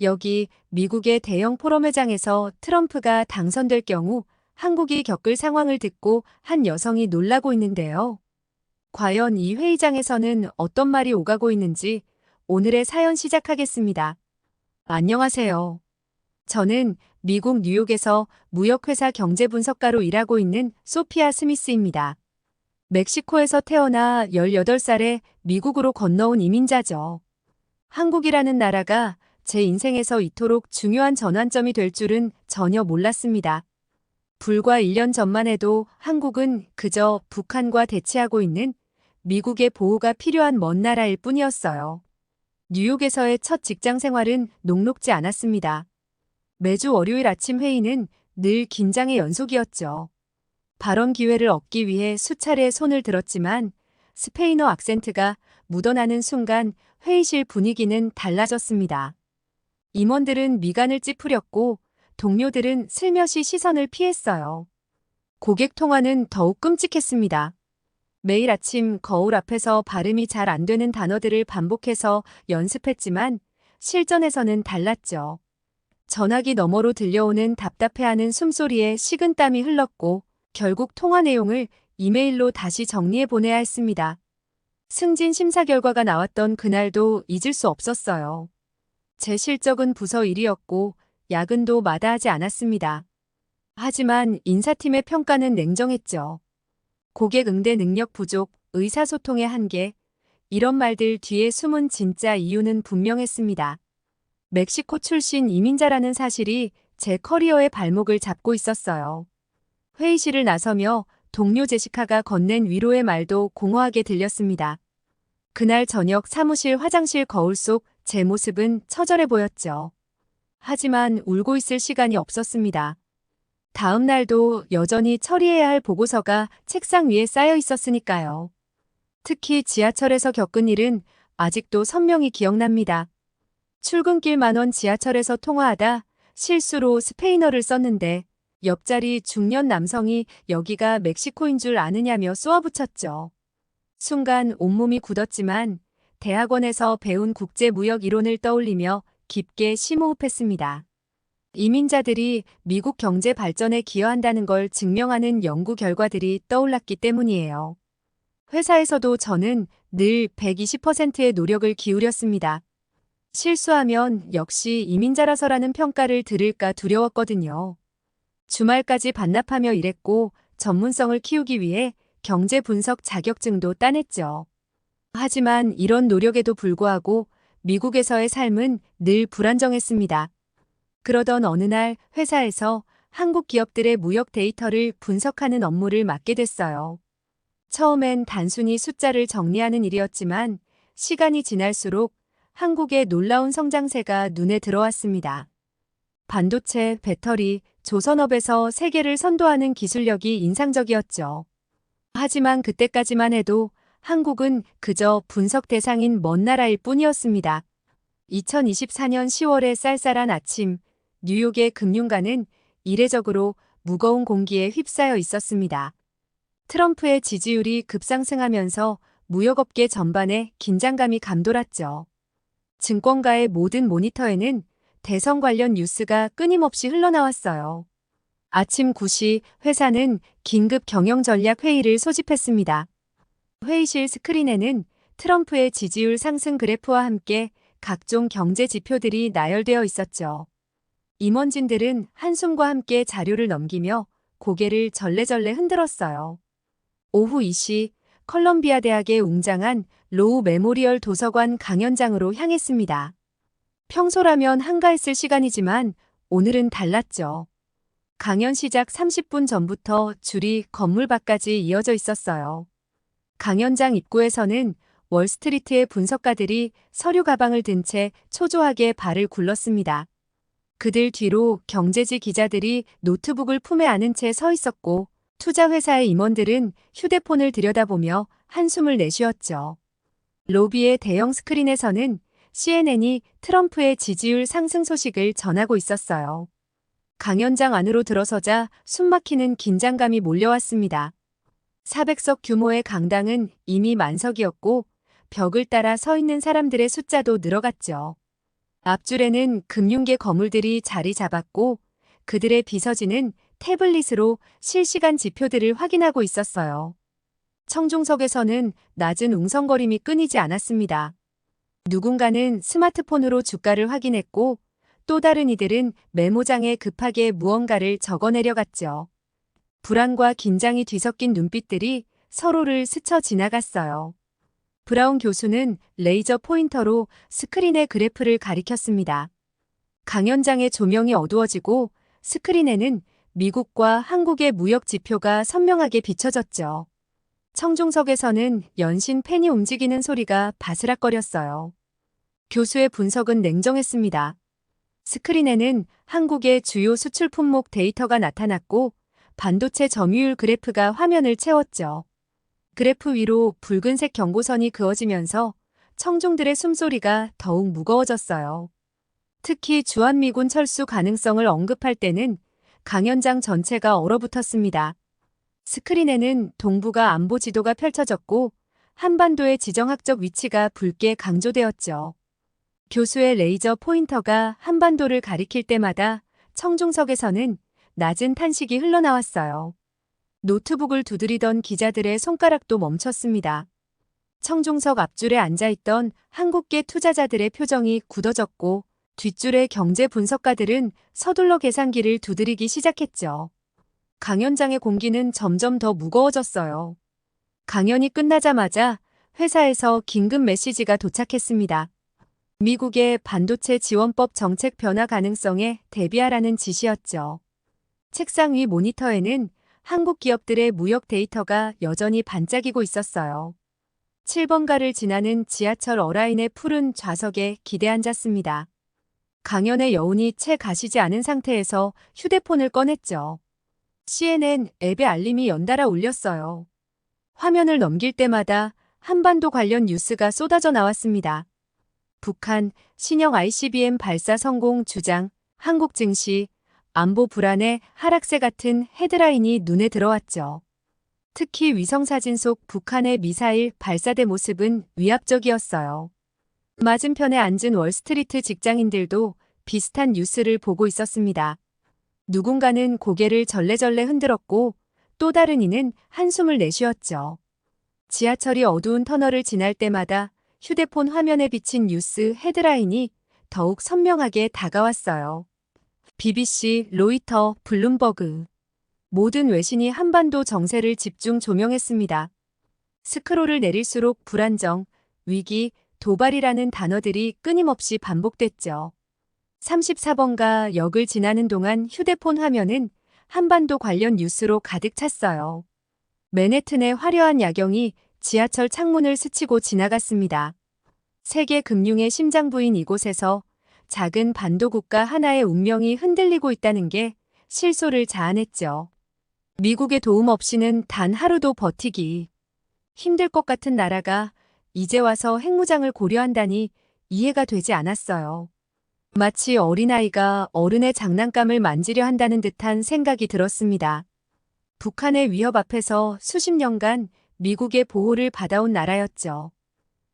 여기 미국의 대형 포럼 회장에서 트럼프가 당선될 경우 한국이 겪을 상황을 듣고 한 여성이 놀라고 있는데요. 과연 이 회의장에서는 어떤 말이 오가고 있는지 오늘의 사연 시작하겠습니다. 안녕하세요. 저는 미국 뉴욕에서 무역회사 경제분석가로 일하고 있는 소피아 스미스입니다. 멕시코에서 태어나 18살에 미국으로 건너온 이민자죠. 한국이라는 나라가 제 인생에서 이토록 중요한 전환점이 될 줄은 전혀 몰랐습니다. 불과 1년 전만 해도 한국은 그저 북한과 대치하고 있는 미국의 보호가 필요한 먼 나라일 뿐이었어요. 뉴욕에서의 첫 직장 생활은 녹록지 않았습니다. 매주 월요일 아침 회의는 늘 긴장의 연속이었죠. 발언 기회를 얻기 위해 수차례 손을 들었지만 스페인어 악센트가 묻어나는 순간 회의실 분위기는 달라졌습니다. 임원들은 미간을 찌푸렸고 동료들은 슬며시 시선을 피했어요. 고객 통화는 더욱 끔찍했습니다. 매일 아침 거울 앞에서 발음이 잘 안 되는 단어들을 반복해서 연습했지만 실전에서는 달랐죠. 전화기 너머로 들려오는 답답해하는 숨소리에 식은땀이 흘렀고 결국 통화 내용을 이메일로 다시 정리해 보내야 했습니다. 승진 심사 결과가 나왔던 그날도 잊을 수 없었어요. 제 실적은 부서 일이었고 야근도 마다하지 않았습니다. 하지만 인사팀의 평가는 냉정했죠. 고객 응대 능력 부족, 의사소통의 한계, 이런 말들 뒤에 숨은 진짜 이유는 분명했습니다. 멕시코 출신 이민자라는 사실이 제 커리어의 발목을 잡고 있었어요. 회의실을 나서며 동료 제시카가 건넨 위로의 말도 공허하게 들렸습니다. 그날 저녁 사무실 화장실 거울 속 제 모습은 처절해 보였죠. 하지만 울고 있을 시간이 없었습니다. 다음 날도 여전히 처리해야 할 보고서가 책상 위에 쌓여 있었으니까요. 특히 지하철에서 겪은 일은 아직도 선명히 기억납니다. 출근길 만원 지하철에서 통화하다 실수로 스페인어를 썼는데 옆자리 중년 남성이 여기가 멕시코인 줄 아느냐며 쏘아붙였죠. 순간 온몸이 굳었지만 대학원에서 배운 국제무역 이론을 떠올리며 깊게 심호흡했습니다. 이민자들이 미국 경제 발전에 기여한다는 걸 증명하는 연구 결과들이 떠올랐기 때문이에요. 회사에서도 저는 늘 120%의 노력을 기울였습니다. 실수하면 역시 이민자라서라는 평가를 들을까 두려웠거든요. 주말까지 반납하며 일했고 전문성을 키우기 위해 경제 분석 자격증도 따냈죠. 하지만 이런 노력에도 불구하고 미국에서의 삶은 늘 불안정했습니다. 그러던 어느 날 회사에서 한국 기업들의 무역 데이터를 분석하는 업무를 맡게 됐어요. 처음엔 단순히 숫자를 정리하는 일이었지만 시간이 지날수록 한국의 놀라운 성장세가 눈에 들어왔습니다. 반도체, 배터리, 조선업에서 세계를 선도하는 기술력이 인상적이었죠. 하지만 그때까지만 해도 한국은 그저 분석 대상인 먼 나라일 뿐이었습니다. 2024년 10월의 쌀쌀한 아침, 뉴욕의 금융가는 이례적으로 무거운 공기에 휩싸여 있었습니다. 트럼프의 지지율이 급상승하면서 무역업계 전반에 긴장감이 감돌았죠. 증권가의 모든 모니터에는 대선 관련 뉴스가 끊임없이 흘러나왔어요. 아침 9시 회사는 긴급 경영 전략 회의를 소집했습니다. 회의실 스크린에는 트럼프의 지지율 상승 그래프와 함께 각종 경제 지표들이 나열되어 있었죠. 임원진들은 한숨과 함께 자료를 넘기며 고개를 절레절레 흔들었어요. 오후 2시 컬럼비아 대학에 웅장한 로우 메모리얼 도서관 강연장으로 향했습니다. 평소라면 한가했을 시간이지만 오늘은 달랐죠. 강연 시작 30분 전부터 줄이 건물 밖까지 이어져 있었어요. 강연장 입구에서는 월스트리트의 분석가들이 서류 가방을 든 채 초조하게 발을 굴렀습니다. 그들 뒤로 경제지 기자들이 노트북을 품에 안은 채 서 있었고 투자회사의 임원들은 휴대폰을 들여다보며 한숨을 내쉬었죠. 로비의 대형 스크린에서는 CNN이 트럼프의 지지율 상승 소식을 전하고 있었어요. 강연장 안으로 들어서자 숨막히는 긴장감이 몰려왔습니다. 400석 규모의 강당은 이미 만석이었고 벽을 따라 서 있는 사람들의 숫자도 늘어갔죠. 앞줄에는 금융계 거물들이 자리 잡았고 그들의 비서진은 태블릿으로 실시간 지표들을 확인하고 있었어요. 청중석에서는 낮은 웅성거림이 끊이지 않았습니다. 누군가는 스마트폰으로 주가를 확인했고 또 다른 이들은 메모장에 급하게 무언가를 적어내려갔죠. 불안과 긴장이 뒤섞인 눈빛들이 서로를 스쳐 지나갔어요. 브라운 교수는 레이저 포인터로 스크린의 그래프를 가리켰습니다. 강연장의 조명이 어두워지고 스크린에는 미국과 한국의 무역 지표가 선명하게 비춰졌죠. 청중석에서는 연신 펜이 움직이는 소리가 바스락거렸어요. 교수의 분석은 냉정했습니다. 스크린에는 한국의 주요 수출 품목 데이터가 나타났고 반도체 점유율 그래프가 화면을 채웠죠. 그래프 위로 붉은색 경고선이 그어지면서 청중들의 숨소리가 더욱 무거워졌어요. 특히 주한미군 철수 가능성을 언급할 때는 강연장 전체가 얼어붙었습니다. 스크린에는 동북아 안보 지도가 펼쳐졌고 한반도의 지정학적 위치가 붉게 강조되었죠. 교수의 레이저 포인터가 한반도를 가리킬 때마다 청중석에서는 낮은 탄식이 흘러나왔어요. 노트북을 두드리던 기자들의 손가락도 멈췄습니다. 청중석 앞줄에 앉아있던 한국계 투자자들의 표정이 굳어졌고 뒷줄의 경제 분석가들은 서둘러 계산기를 두드리기 시작했죠. 강연장의 공기는 점점 더 무거워졌어요. 강연이 끝나자마자 회사에서 긴급 메시지가 도착했습니다. 미국의 반도체 지원법 정책 변화 가능성에 대비하라는 지시였죠. 책상 위 모니터에는 한국 기업들의 무역 데이터가 여전히 반짝이고 있었어요. 7번가를 지나는 지하철 어라인의 푸른 좌석에 기대 앉았습니다. 강연의 여운이 채 가시지 않은 상태에서 휴대폰을 꺼냈죠. CNN 앱의 알림이 연달아 울렸어요. 화면을 넘길 때마다 한반도 관련 뉴스가 쏟아져 나왔습니다. 북한 신형 ICBM 발사 성공 주장, 한국 증시, 안보 불안의 하락세 같은 헤드라인이 눈에 들어왔죠. 특히 위성사진 속 북한의 미사일 발사대 모습은 위압적이었어요. 맞은편에 앉은 월스트리트 직장인들도 비슷한 뉴스를 보고 있었습니다. 누군가는 고개를 절레절레 흔들었고 또 다른 이는 한숨을 내쉬었죠. 지하철이 어두운 터널을 지날 때마다 휴대폰 화면에 비친 뉴스 헤드라인이 더욱 선명하게 다가왔어요. BBC, 로이터, 블룸버그. 모든 외신이 한반도 정세를 집중 조명했습니다. 스크롤을 내릴수록 불안정, 위기, 도발이라는 단어들이 끊임없이 반복됐죠. 34번가 역을 지나는 동안 휴대폰 화면은 한반도 관련 뉴스로 가득 찼어요. 맨해튼의 화려한 야경이 지하철 창문을 스치고 지나갔습니다. 세계 금융의 심장부인 이곳에서 작은 반도 국가 하나의 운명이 흔들리고 있다는 게 실소를 자아냈죠. 미국의 도움 없이는 단 하루도 버티기 힘들 것 같은 나라가 이제 와서 핵무장을 고려한다니 이해가 되지 않았어요. 마치 어린아이가 어른의 장난감을 만지려 한다는 듯한 생각이 들었습니다. 북한의 위협 앞에서 수십 년간 미국의 보호를 받아온 나라였죠.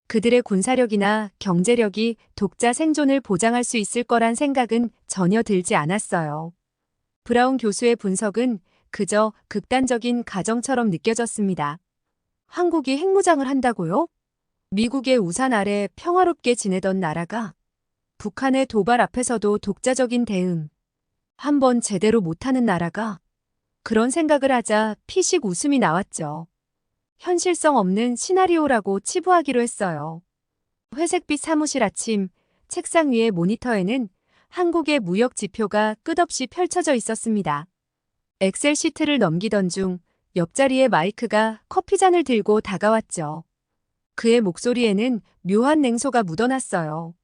그들의 군사력이나 경제력이 독자 생존을 보장할 수 있을 거란 생각은 전혀 들지 않았어요. 브라운 교수의 분석은 그저 극단적인 가정처럼 느껴졌습니다. 한국이 핵무장을 한다고요? 미국의 우산 아래 평화롭게 지내던 나라가 북한의 도발 앞에서도 독자적인 대응. 한번 제대로 못하는 나라가 그런 생각을 하자 피식 웃음이 나왔죠. 현실성 없는 시나리오라고 치부하기로 했어요. 회색빛 사무실 아침, 책상 위의 모니터에는 한국의 무역 지표가 끝없이 펼쳐져 있었습니다. 엑셀 시트를 넘기던 중 옆자리의 마이크가 커피잔을 들고 다가왔죠. 그의 목소리에는 묘한 냉소가 묻어났어요.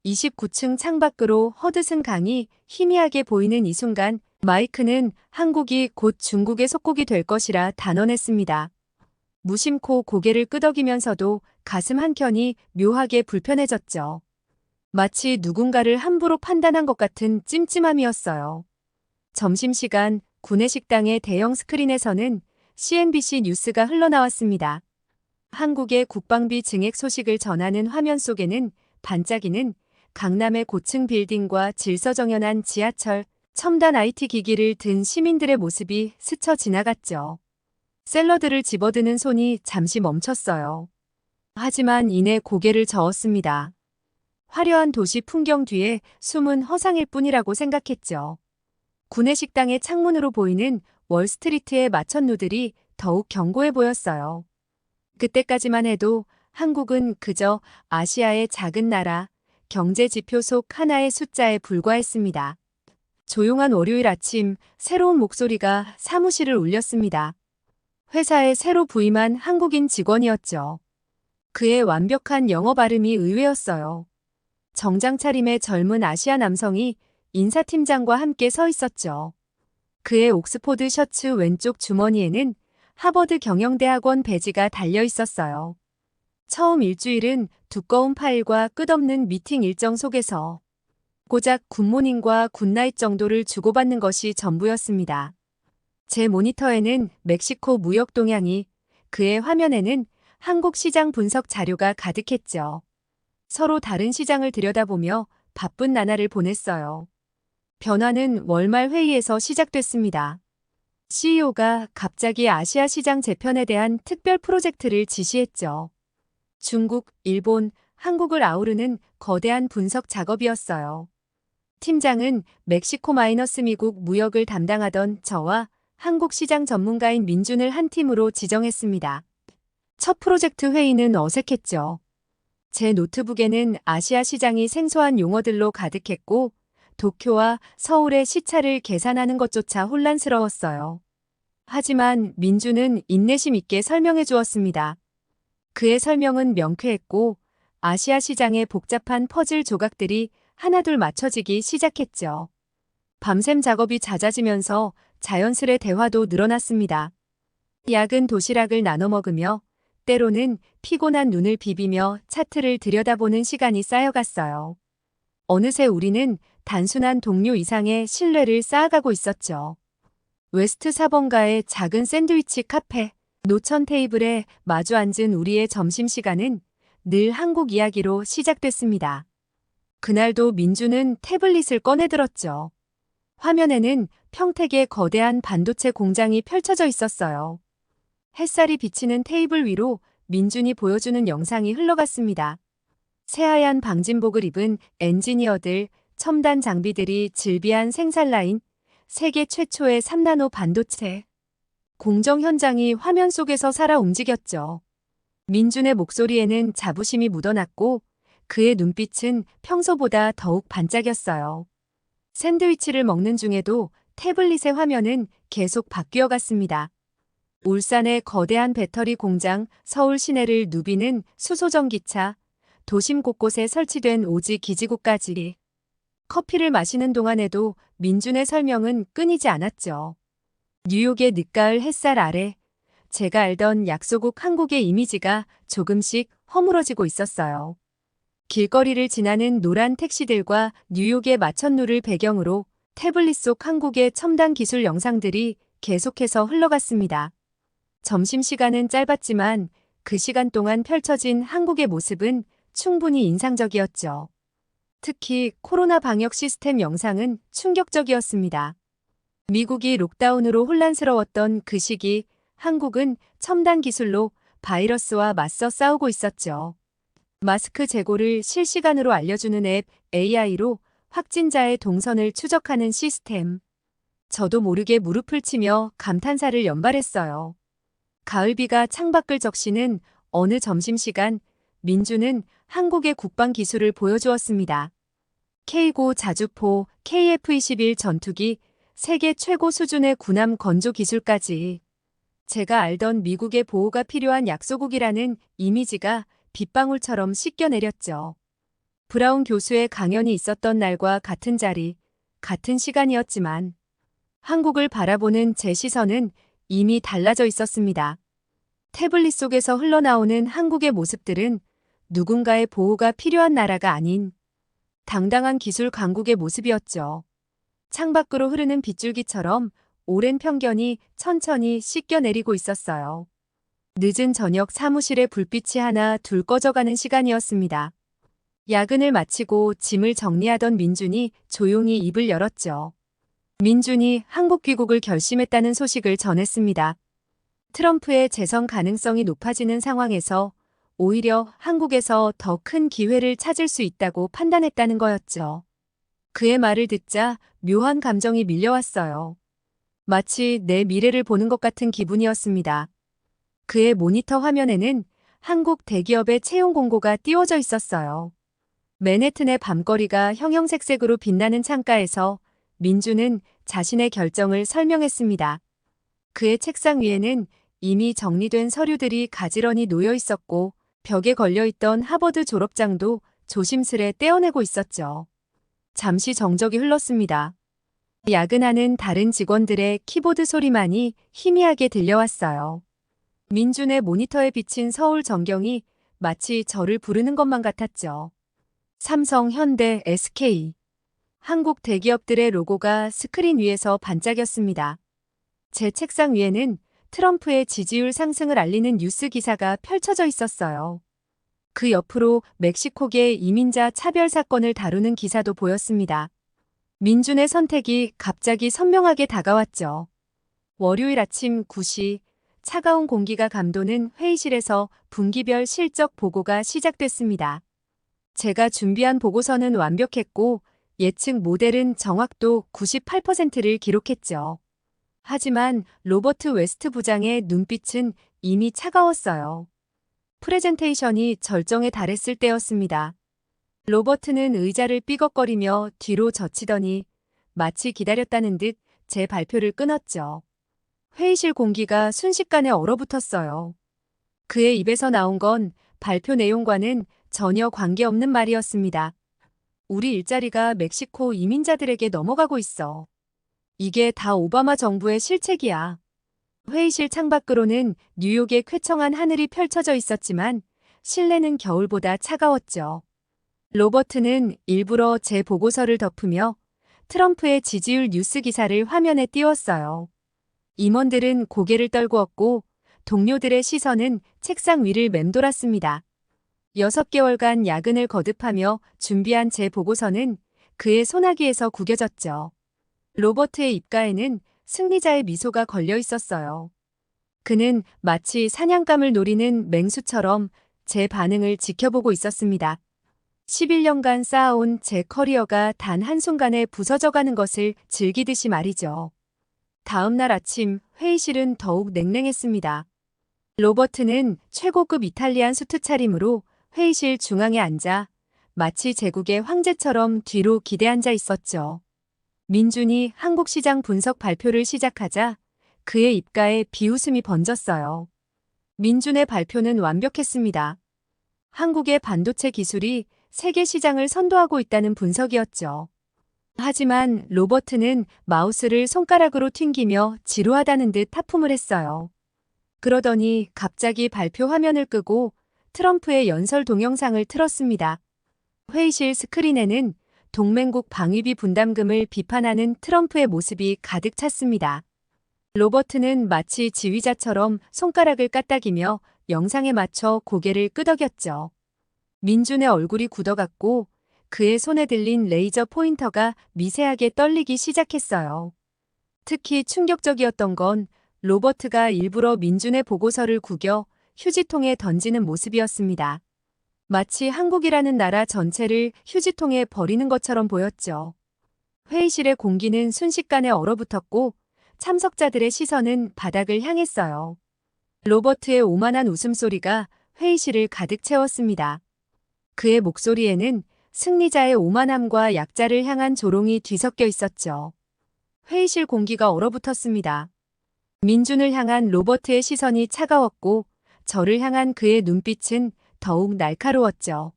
29층 창밖으로 헛웃은 강이 희미하게 보이는 이 순간 마이크는 한국이 곧 중국의 속국이 될 것이라 단언했습니다. 무심코 고개를 끄덕이면서도 가슴 한켠이 묘하게 불편해졌죠. 마치 누군가를 함부로 판단한 것 같은 찜찜함이었어요. 점심시간 구내식당의 대형 스크린에서는 CNBC 뉴스가 흘러나왔습니다. 한국의 국방비 증액 소식을 전하는 화면 속에는 반짝이는 강남의 고층 빌딩과 질서정연한 지하철, 첨단 IT 기기를 든 시민들의 모습이 스쳐 지나갔죠. 샐러드를 집어드는 손이 잠시 멈췄어요. 하지만 이내 고개를 저었습니다. 화려한 도시 풍경 뒤에 숨은 허상일 뿐이라고 생각했죠. 구내식당의 창문으로 보이는 월스트리트의 마천루들이 더욱 견고해 보였어요. 그때까지만 해도 한국은 그저 아시아의 작은 나라, 경제 지표 속 하나의 숫자에 불과했습니다. 조용한 월요일 아침, 새로운 목소리가 사무실을 울렸습니다. 회사에 새로 부임한 한국인 직원이었죠. 그의 완벽한 영어 발음이 의외였어요. 정장 차림의 젊은 아시아 남성이 인사팀장과 함께 서 있었죠. 그의 옥스포드 셔츠 왼쪽 주머니에는 하버드 경영대학원 배지가 달려 있었어요. 처음 일주일은 두꺼운 파일과 끝없는 미팅 일정 속에서 고작 굿모닝과 굿나잇 정도를 주고받는 것이 전부였습니다. 제 모니터에는 멕시코 무역 동향이, 그의 화면에는 한국 시장 분석 자료가 가득했죠. 서로 다른 시장을 들여다보며 바쁜 나날을 보냈어요. 변화는 월말 회의에서 시작됐습니다. CEO가 갑자기 아시아 시장 재편에 대한 특별 프로젝트를 지시했죠. 중국, 일본, 한국을 아우르는 거대한 분석 작업이었어요. 팀장은 멕시코 마이너스 미국 무역을 담당하던 저와 한국 시장 전문가인 민준을 한 팀으로 지정했습니다. 첫 프로젝트 회의는 어색했죠. 제 노트북에는 아시아 시장이 생소한 용어들로 가득했고 도쿄와 서울의 시차를 계산하는 것조차 혼란스러웠어요. 하지만 민주는 인내심 있게 설명해 주었습니다. 그의 설명은 명쾌했고 아시아 시장의 복잡한 퍼즐 조각들이 하나둘 맞춰지기 시작했죠. 밤샘 작업이 잦아지면서 자연스레 대화도 늘어났습니다. 야근 도시락을 나눠 먹으며 때로는 피곤한 눈을 비비며 차트를 들여다보는 시간이 쌓여갔어요. 어느새 우리는 단순한 동료 이상의 신뢰를 쌓아가고 있었죠. 웨스트 4번가의 작은 샌드위치 카페, 노천 테이블에 마주 앉은 우리의 점심시간은 늘 한국 이야기로 시작됐습니다. 그날도 민주는 태블릿을 꺼내들었죠. 화면에는 평택의 거대한 반도체 공장이 펼쳐져 있었어요. 햇살이 비치는 테이블 위로 민준이 보여주는 영상이 흘러갔습니다. 새하얀 방진복을 입은 엔지니어들, 첨단 장비들이 질비한 생산 라인, 세계 최초의 3나노 반도체. 공정 현장이 화면 속에서 살아 움직였죠. 민준의 목소리에는 자부심이 묻어났고 그의 눈빛은 평소보다 더욱 반짝였어요. 샌드위치를 먹는 중에도 태블릿의 화면은 계속 바뀌어 갔습니다. 울산의 거대한 배터리 공장, 서울 시내를 누비는 수소전기차, 도심 곳곳에 설치된 오지 기지국까지. 커피를 마시는 동안에도 민준의 설명은 끊이지 않았죠. 뉴욕의 늦가을 햇살 아래 제가 알던 약소국 한국의 이미지가 조금씩 허물어지고 있었어요. 길거리를 지나는 노란 택시들과 뉴욕의 마천루를 배경으로 태블릿 속 한국의 첨단 기술 영상들이 계속해서 흘러갔습니다. 점심시간은 짧았지만 그 시간 동안 펼쳐진 한국의 모습은 충분히 인상적이었죠. 특히 코로나 방역 시스템 영상은 충격적이었습니다. 미국이 록다운으로 혼란스러웠던 그 시기 한국은 첨단 기술로 바이러스와 맞서 싸우고 있었죠. 마스크 재고를 실시간으로 알려주는 앱 AI로 확진자의 동선을 추적하는 시스템. 저도 모르게 무릎을 치며 감탄사를 연발했어요. 가을비가 창밖을 적시는 어느 점심시간 민주는 한국의 국방 기술을 보여주었습니다. K9 자주포, KF-21 전투기, 세계 최고 수준의 군함 건조 기술까지. 제가 알던 미국의 보호가 필요한 약소국이라는 이미지가 빗방울처럼 씻겨내렸죠. 브라운 교수의 강연이 있었던 날과 같은 자리, 같은 시간이었지만 한국을 바라보는 제 시선은 이미 달라져 있었습니다. 태블릿 속에서 흘러나오는 한국의 모습들은 누군가의 보호가 필요한 나라가 아닌 당당한 기술 강국의 모습이었죠. 창밖으로 흐르는 빗줄기처럼 오랜 편견이 천천히 씻겨내리고 있었어요. 늦은 저녁 사무실의 불빛이 하나 둘 꺼져가는 시간이었습니다. 야근을 마치고 짐을 정리하던 민준이 조용히 입을 열었죠. 민준이 한국 귀국을 결심했다는 소식을 전했습니다. 트럼프의 재선 가능성이 높아지는 상황에서 오히려 한국에서 더 큰 기회를 찾을 수 있다고 판단했다는 거였죠. 그의 말을 듣자 묘한 감정이 밀려왔어요. 마치 내 미래를 보는 것 같은 기분이었습니다. 그의 모니터 화면에는 한국 대기업의 채용 공고가 띄워져 있었어요. 맨해튼의 밤거리가 형형색색으로 빛나는 창가에서 민주는 자신의 결정을 설명했습니다. 그의 책상 위에는 이미 정리된 서류들이 가지런히 놓여 있었고 벽에 걸려있던 하버드 졸업장도 조심스레 떼어내고 있었죠. 잠시 정적이 흘렀습니다. 야근하는 다른 직원들의 키보드 소리만이 희미하게 들려왔어요. 민준의 모니터에 비친 서울 전경이 마치 저를 부르는 것만 같았죠. 삼성, 현대, SK. 한국 대기업들의 로고가 스크린 위에서 반짝였습니다. 제 책상 위에는 트럼프의 지지율 상승을 알리는 뉴스 기사가 펼쳐져 있었어요. 그 옆으로 멕시코계 이민자 차별 사건을 다루는 기사도 보였습니다. 민준의 선택이 갑자기 선명하게 다가왔죠. 월요일 아침 9시 차가운 공기가 감도는 회의실에서 분기별 실적 보고가 시작됐습니다. 제가 준비한 보고서는 완벽했고 예측 모델은 정확도 98%를 기록했죠. 하지만 로버트 웨스트 부장의 눈빛은 이미 차가웠어요. 프레젠테이션이 절정에 달했을 때였습니다. 로버트는 의자를 삐걱거리며 뒤로 젖히더니 마치 기다렸다는 듯 제 발표를 끊었죠. 회의실 공기가 순식간에 얼어붙었어요. 그의 입에서 나온 건 발표 내용과는 전혀 관계없는 말이었습니다. 우리 일자리가 멕시코 이민자들에게 넘어가고 있어. 이게 다 오바마 정부의 실책이야. 회의실 창밖으로는 뉴욕의 쾌청한 하늘이 펼쳐져 있었지만 실내는 겨울보다 차가웠죠. 로버트는 일부러 제 보고서를 덮으며 트럼프의 지지율 뉴스 기사를 화면에 띄웠어요. 임원들은 고개를 떨구었고 동료들의 시선은 책상 위를 맴돌았습니다. 6개월간 야근을 거듭하며 준비한 제 보고서는 그의 소나기에서 구겨졌죠. 로버트의 입가에는 승리자의 미소가 걸려 있었어요. 그는 마치 사냥감을 노리는 맹수처럼 제 반응을 지켜보고 있었습니다. 11년간 쌓아온 제 커리어가 단 한순간에 부서져가는 것을 즐기듯이 말이죠. 다음 날 아침 회의실은 더욱 냉랭했습니다. 로버트는 최고급 이탈리안 수트 차림으로 회의실 중앙에 앉아 마치 제국의 황제처럼 뒤로 기대앉아 있었죠. 민준이 한국 시장 분석 발표를 시작하자 그의 입가에 비웃음이 번졌어요. 민준의 발표는 완벽했습니다. 한국의 반도체 기술이 세계 시장을 선도하고 있다는 분석이었죠. 하지만 로버트는 마우스를 손가락으로 튕기며 지루하다는 듯 하품을 했어요. 그러더니 갑자기 발표 화면을 끄고 트럼프의 연설 동영상을 틀었습니다. 회의실 스크린에는 동맹국 방위비 분담금을 비판하는 트럼프의 모습이 가득 찼습니다. 로버트는 마치 지휘자처럼 손가락을 까딱이며 영상에 맞춰 고개를 끄덕였죠. 민준의 얼굴이 굳어갔고 그의 손에 들린 레이저 포인터가 미세하게 떨리기 시작했어요. 특히 충격적이었던 건 로버트가 일부러 민준의 보고서를 구겨 휴지통에 던지는 모습이었습니다. 마치 한국이라는 나라 전체를 휴지통에 버리는 것처럼 보였죠. 회의실의 공기는 순식간에 얼어붙었고 참석자들의 시선은 바닥을 향했어요. 로버트의 오만한 웃음소리가 회의실을 가득 채웠습니다. 그의 목소리에는 승리자의 오만함과 약자를 향한 조롱이 뒤섞여 있었죠. 회의실 공기가 얼어붙었습니다. 민준을 향한 로버트의 시선이 차가웠고 저를 향한 그의 눈빛은 더욱 날카로웠죠.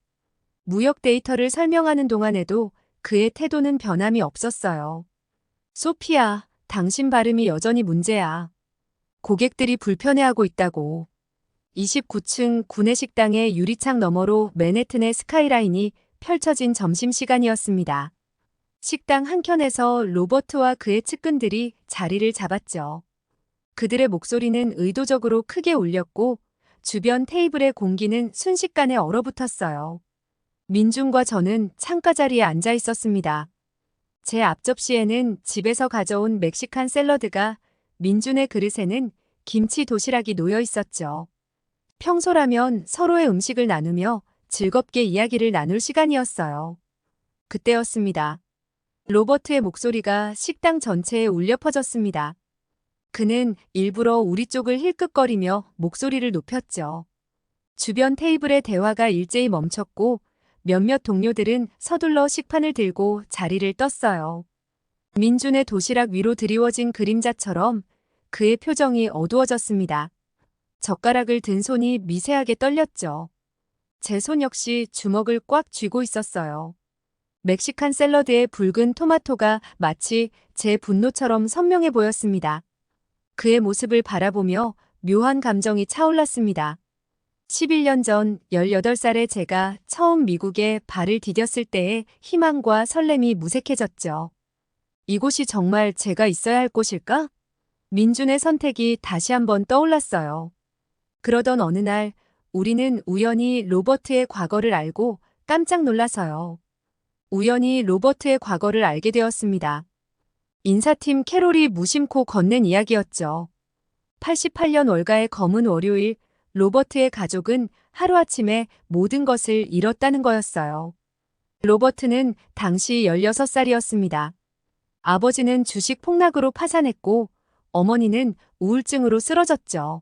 무역 데이터를 설명하는 동안에도 그의 태도는 변함이 없었어요. 소피아, 당신 발음이 여전히 문제야. 고객들이 불편해하고 있다고. 29층 구내식당의 유리창 너머로 맨해튼의 스카이라인이 펼쳐진 점심시간이었습니다. 식당 한켠에서 로버트와 그의 측근들이 자리를 잡았죠. 그들의 목소리는 의도적으로 크게 울렸고 주변 테이블의 공기는 순식간에 얼어붙었어요. 민준과 저는 창가 자리에 앉아 있었습니다. 제 앞접시에는 집에서 가져온 멕시칸 샐러드가, 민준의 그릇에는 김치 도시락이 놓여 있었죠. 평소라면 서로의 음식을 나누며 즐겁게 이야기를 나눌 시간이었어요. 그때였습니다. 로버트의 목소리가 식당 전체에 울려 퍼졌습니다. 그는 일부러 우리 쪽을 힐끗거리며 목소리를 높였죠. 주변 테이블의 대화가 일제히 멈췄고 몇몇 동료들은 서둘러 식판을 들고 자리를 떴어요. 민준의 도시락 위로 드리워진 그림자처럼 그의 표정이 어두워졌습니다. 젓가락을 든 손이 미세하게 떨렸죠. 제 손 역시 주먹을 꽉 쥐고 있었어요. 멕시칸 샐러드의 붉은 토마토가 마치 제 분노처럼 선명해 보였습니다. 그의 모습을 바라보며 묘한 감정이 차올랐습니다. 11년 전 18살의 제가 처음 미국에 발을 디뎠을 때의 희망과 설렘이 무색해졌죠. 이곳이 정말 제가 있어야 할 곳일까? 민준의 선택이 다시 한번 떠올랐어요. 그러던 어느 날 우리는 우연히 로버트의 과거를 알고 깜짝 놀라서요. 우연히 로버트의 과거를 알게 되었습니다. 인사팀 캐롤이 무심코 건넨 이야기였죠. 88년 월가의 검은 월요일, 로버트의 가족은 하루아침에 모든 것을 잃었다는 거였어요. 로버트는 당시 16살이었습니다. 아버지는 주식 폭락으로 파산했고 어머니는 우울증으로 쓰러졌죠.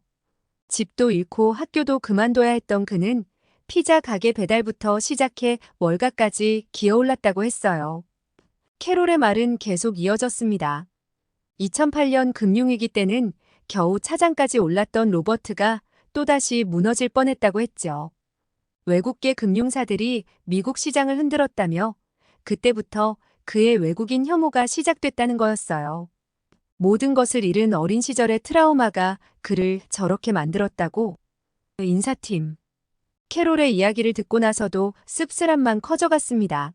집도 잃고 학교도 그만둬야 했던 그는 피자 가게 배달부터 시작해 월가까지 기어올랐다고 했어요. 캐롤의 말은 계속 이어졌습니다. 2008년 금융위기 때는 겨우 차장까지 올랐던 로버트가 또다시 무너질 뻔했다고 했죠. 외국계 금융사들이 미국 시장을 흔들었다며 그때부터 그의 외국인 혐오가 시작됐다는 거였어요. 모든 것을 잃은 어린 시절의 트라우마가 그를 저렇게 만들었다고. 인사팀. 캐롤의 이야기를 듣고 나서도 씁쓸함만 커져갔습니다.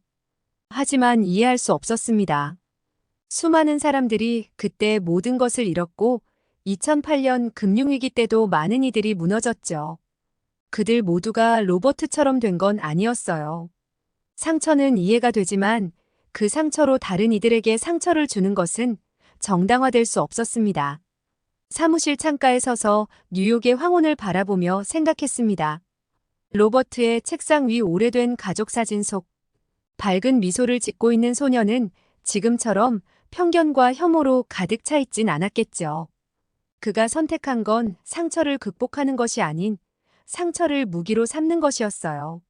하지만 이해할 수 없었습니다. 수많은 사람들이 그때 모든 것을 잃었고 2008년 금융위기 때도 많은 이들이 무너졌죠. 그들 모두가 로버트처럼 된 건 아니었어요. 상처는 이해가 되지만 그 상처로 다른 이들에게 상처를 주는 것은 정당화될 수 없었습니다. 사무실 창가에 서서 뉴욕의 황혼을 바라보며 생각했습니다. 로버트의 책상 위 오래된 가족 사진 속 밝은 미소를 짓고 있는 소녀는 지금처럼 편견과 혐오로 가득 차 있진 않았겠죠. 그가 선택한 건 상처를 극복하는 것이 아닌 상처를 무기로 삼는 것이었어요.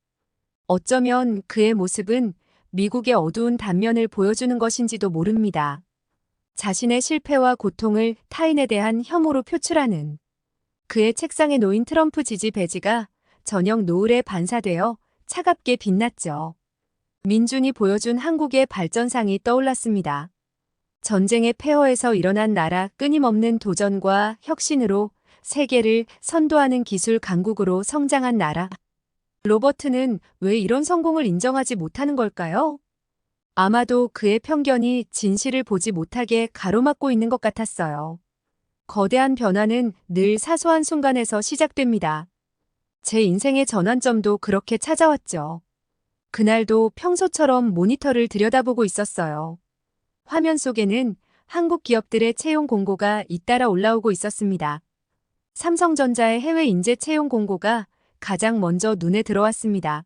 어쩌면 그의 모습은 미국의 어두운 단면을 보여주는 것인지도 모릅니다. 자신의 실패와 고통을 타인에 대한 혐오로 표출하는. 그의 책상에 놓인 트럼프 지지 배지가 저녁 노을에 반사되어 차갑게 빛났죠. 민준이 보여준 한국의 발전상이 떠올랐습니다. 전쟁의 폐허에서 일어난 나라 끊임없는 도전과 혁신으로 세계를 선도하는 기술 강국으로 성장한 나라. 로버트는 왜 이런 성공을 인정하지 못하는 걸까요? 아마도 그의 편견이 진실을 보지 못하게 가로막고 있는 것 같았어요. 거대한 변화는 늘 사소한 순간에서 시작됩니다. 제 인생의 전환점도 그렇게 찾아왔죠. 그날도 평소처럼 모니터를 들여다보고 있었어요. 화면 속에는 한국 기업들의 채용 공고가 잇따라 올라오고 있었습니다. 삼성전자의 해외 인재 채용 공고가 가장 먼저 눈에 들어왔습니다.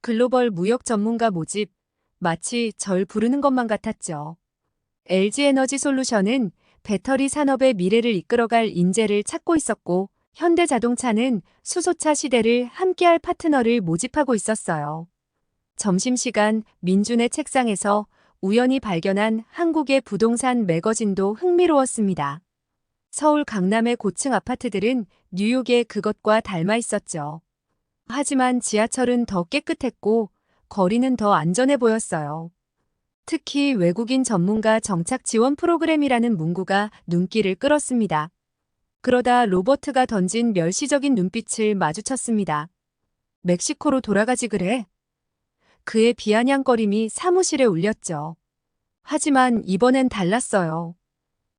글로벌 무역 전문가 모집, 마치 절 부르는 것만 같았죠. LG에너지솔루션은 배터리 산업의 미래를 이끌어갈 인재를 찾고 있었고, 현대자동차는 수소차 시대를 함께할 파트너를 모집하고 있었어요. 점심시간 민준의 책상에서 우연히 발견한 한국의 부동산 매거진도 흥미로웠습니다. 서울 강남의 고층 아파트들은 뉴욕의 그것과 닮아 있었죠. 하지만 지하철은 더 깨끗했고 거리는 더 안전해 보였어요. 특히 외국인 전문가 정착 지원 프로그램이라는 문구가 눈길을 끌었습니다. 그러다 로버트가 던진 멸시적인 눈빛을 마주쳤습니다. 멕시코로 돌아가지 그래? 그의 비아냥거림이 사무실에 울렸죠. 하지만 이번엔 달랐어요.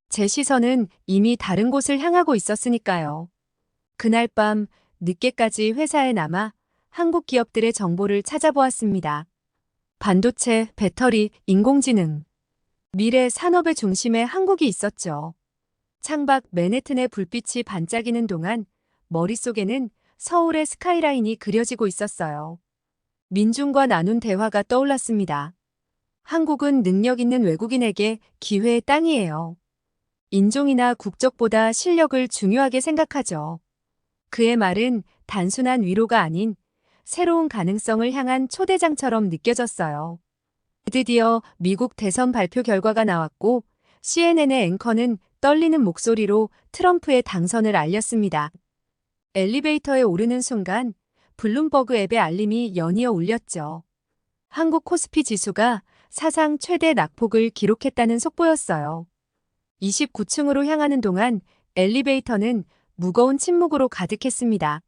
제 시선은 이미 다른 곳을 향하고 있었으니까요. 그날 밤 늦게까지 회사에 남아 한국 기업들의 정보를 찾아보았습니다. 반도체, 배터리, 인공지능. 미래 산업의 중심에 한국이 있었죠. 창밖 맨해튼의 불빛이 반짝이는 동안 머릿속에는 서울의 스카이라인이 그려지고 있었어요. 민중과 나눈 대화가 떠올랐습니다. 한국은 능력 있는 외국인에게 기회의 땅이에요. 인종이나 국적보다 실력을 중요하게 생각하죠. 그의 말은 단순한 위로가 아닌 새로운 가능성을 향한 초대장처럼 느껴졌어요. 드디어 미국 대선 발표 결과가 나왔고 CNN의 앵커는 떨리는 목소리로 트럼프의 당선을 알렸습니다. 엘리베이터에 오르는 순간 블룸버그 앱의 알림이 연이어 울렸죠. 한국 코스피 지수가 사상 최대 낙폭을 기록했다는 속보였어요. 29층으로 향하는 동안 엘리베이터는 무거운 침묵으로 가득했습니다.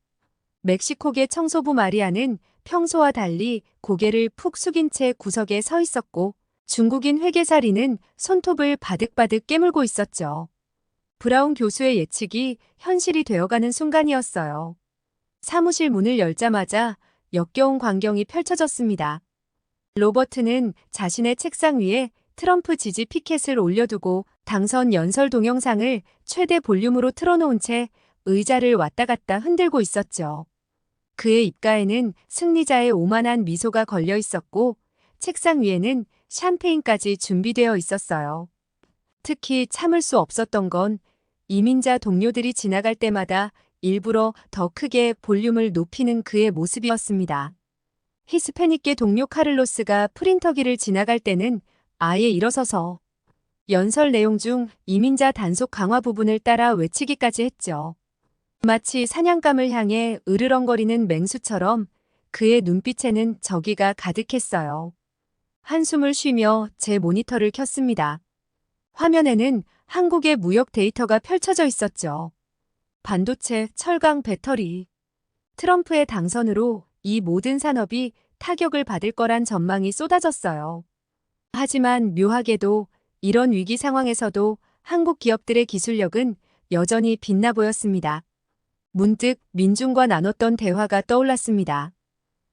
멕시코계 청소부 마리아는 평소와 달리 고개를 푹 숙인 채 구석에 서 있었고 중국인 회계사리는 손톱을 바득바득 깨물고 있었죠. 브라운 교수의 예측이 현실이 되어가는 순간이었어요. 사무실 문을 열자마자 역겨운 광경이 펼쳐졌습니다. 로버트는 자신의 책상 위에 트럼프 지지 피켓을 올려두고 당선 연설 동영상을 최대 볼륨으로 틀어놓은 채 의자를 왔다 갔다 흔들고 있었죠. 그의 입가에는 승리자의 오만한 미소가 걸려 있었고 책상 위에는 샴페인까지 준비되어 있었어요. 특히 참을 수 없었던 건 이민자 동료들이 지나갈 때마다 일부러 더 크게 볼륨을 높이는 그의 모습이었습니다. 히스패닉계 동료 카를로스가 프린터기를 지나갈 때는 아예 일어서서 연설 내용 중 이민자 단속 강화 부분을 따라 외치기까지 했죠. 마치 사냥감을 향해 으르렁거리는 맹수처럼 그의 눈빛에는 저기가 가득했어요. 한숨을 쉬며 제 모니터를 켰습니다. 화면에는 한국의 무역 데이터가 펼쳐져 있었죠. 반도체, 철강, 배터리. 트럼프의 당선으로 이 모든 산업이 타격을 받을 거란 전망이 쏟아졌어요. 하지만 묘하게도 이런 위기 상황에서도 한국 기업들의 기술력은 여전히 빛나 보였습니다. 문득 민중과 나눴던 대화가 떠올랐습니다.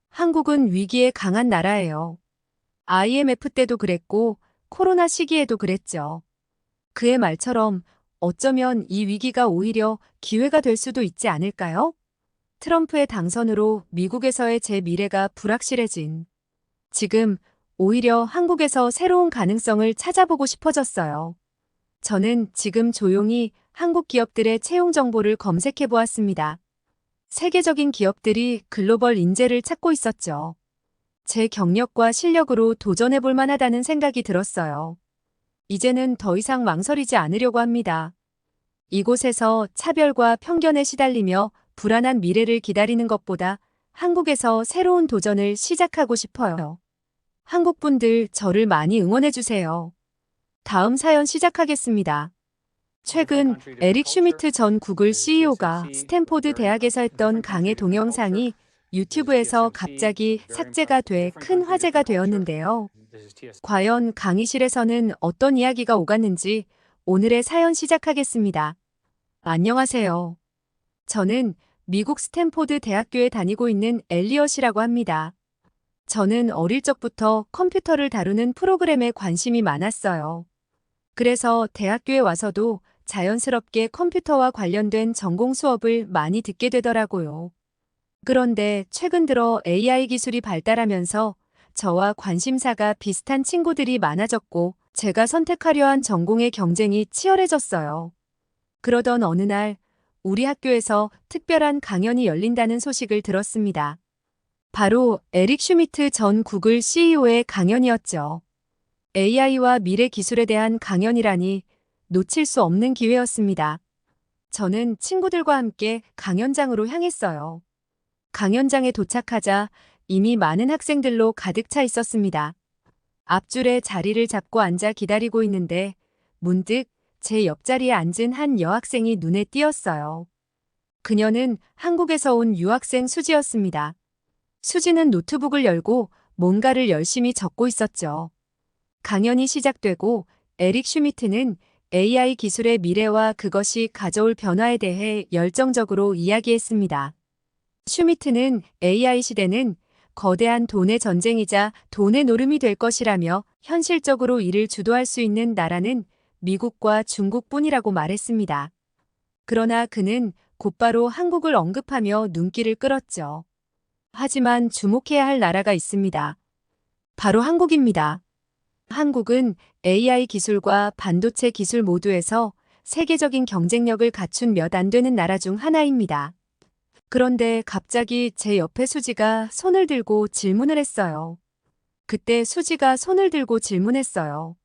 한국은 위기에 강한 나라예요. IMF 때도 그랬고 코로나 시기에도 그랬죠. 그의 말처럼 어쩌면 이 위기가 오히려 기회가 될 수도 있지 않을까요? 트럼프의 당선으로 미국에서의 제 미래가 불확실해진 지금 오히려 한국에서 새로운 가능성을 찾아보고 싶어졌어요. 저는 지금 조용히 한국 기업들의 채용 정보를 검색해 보았습니다. 세계적인 기업들이 글로벌 인재를 찾고 있었죠. 제 경력과 실력으로 도전해 볼 만하다는 생각이 들었어요. 이제는 더 이상 망설이지 않으려고 합니다. 이곳에서 차별과 편견에 시달리며 불안한 미래를 기다리는 것보다 한국에서 새로운 도전을 시작하고 싶어요. 한국 분들 저를 많이 응원해 주세요. 다음 사연 시작하겠습니다. 최근 에릭 슈미트 전 구글 CEO가 스탠포드 대학에서 했던 강의 동영상이 유튜브에서 갑자기 삭제가 돼 큰 화제가 되었는데요. 과연 강의실에서는 어떤 이야기가 오갔는지 오늘의 사연 시작하겠습니다. 안녕하세요. 저는 미국 스탠포드 대학교에 다니고 있는 엘리엇이라고 합니다. 저는 어릴 적부터 컴퓨터를 다루는 프로그램에 관심이 많았어요. 그래서 대학교에 와서도 자연스럽게 컴퓨터와 관련된 전공 수업을 많이 듣게 되더라고요. 그런데 최근 들어 AI 기술이 발달하면서 저와 관심사가 비슷한 친구들이 많아졌고 제가 선택하려 한 전공의 경쟁이 치열해졌어요. 그러던 어느 날 우리 학교에서 특별한 강연이 열린다는 소식을 들었습니다. 바로 에릭 슈미트 전 구글 CEO의 강연이었죠. AI와 미래 기술에 대한 강연이라니 놓칠 수 없는 기회였습니다. 저는 친구들과 함께 강연장으로 향했어요. 강연장에 도착하자 이미 많은 학생들로 가득 차 있었습니다. 앞줄에 자리를 잡고 앉아 기다리고 있는데 문득 제 옆자리에 앉은 한 여학생이 눈에 띄었어요. 그녀는 한국에서 온 유학생 수지였습니다. 수지는 노트북을 열고 뭔가를 열심히 적고 있었죠. 강연이 시작되고 에릭 슈미트는 AI 기술의 미래와 그것이 가져올 변화에 대해 열정적으로 이야기했습니다. 슈미트는 AI 시대는 거대한 돈의 전쟁이자 돈의 노름이 될 것이라며 현실적으로 이를 주도할 수 있는 나라는 미국과 중국뿐이라고 말했습니다. 그러나 그는 곧바로 한국을 언급하며 눈길을 끌었죠. 하지만 주목해야 할 나라가 있습니다. 바로 한국입니다. 한국은 AI 기술과 반도체 기술 모두에서 세계적인 경쟁력을 갖춘 몇 안 되는 나라 중 하나입니다. 그런데 갑자기 제 옆에 수지가 손을 들고 질문을 했어요. 그때 수지가 손을 들고 질문했어요.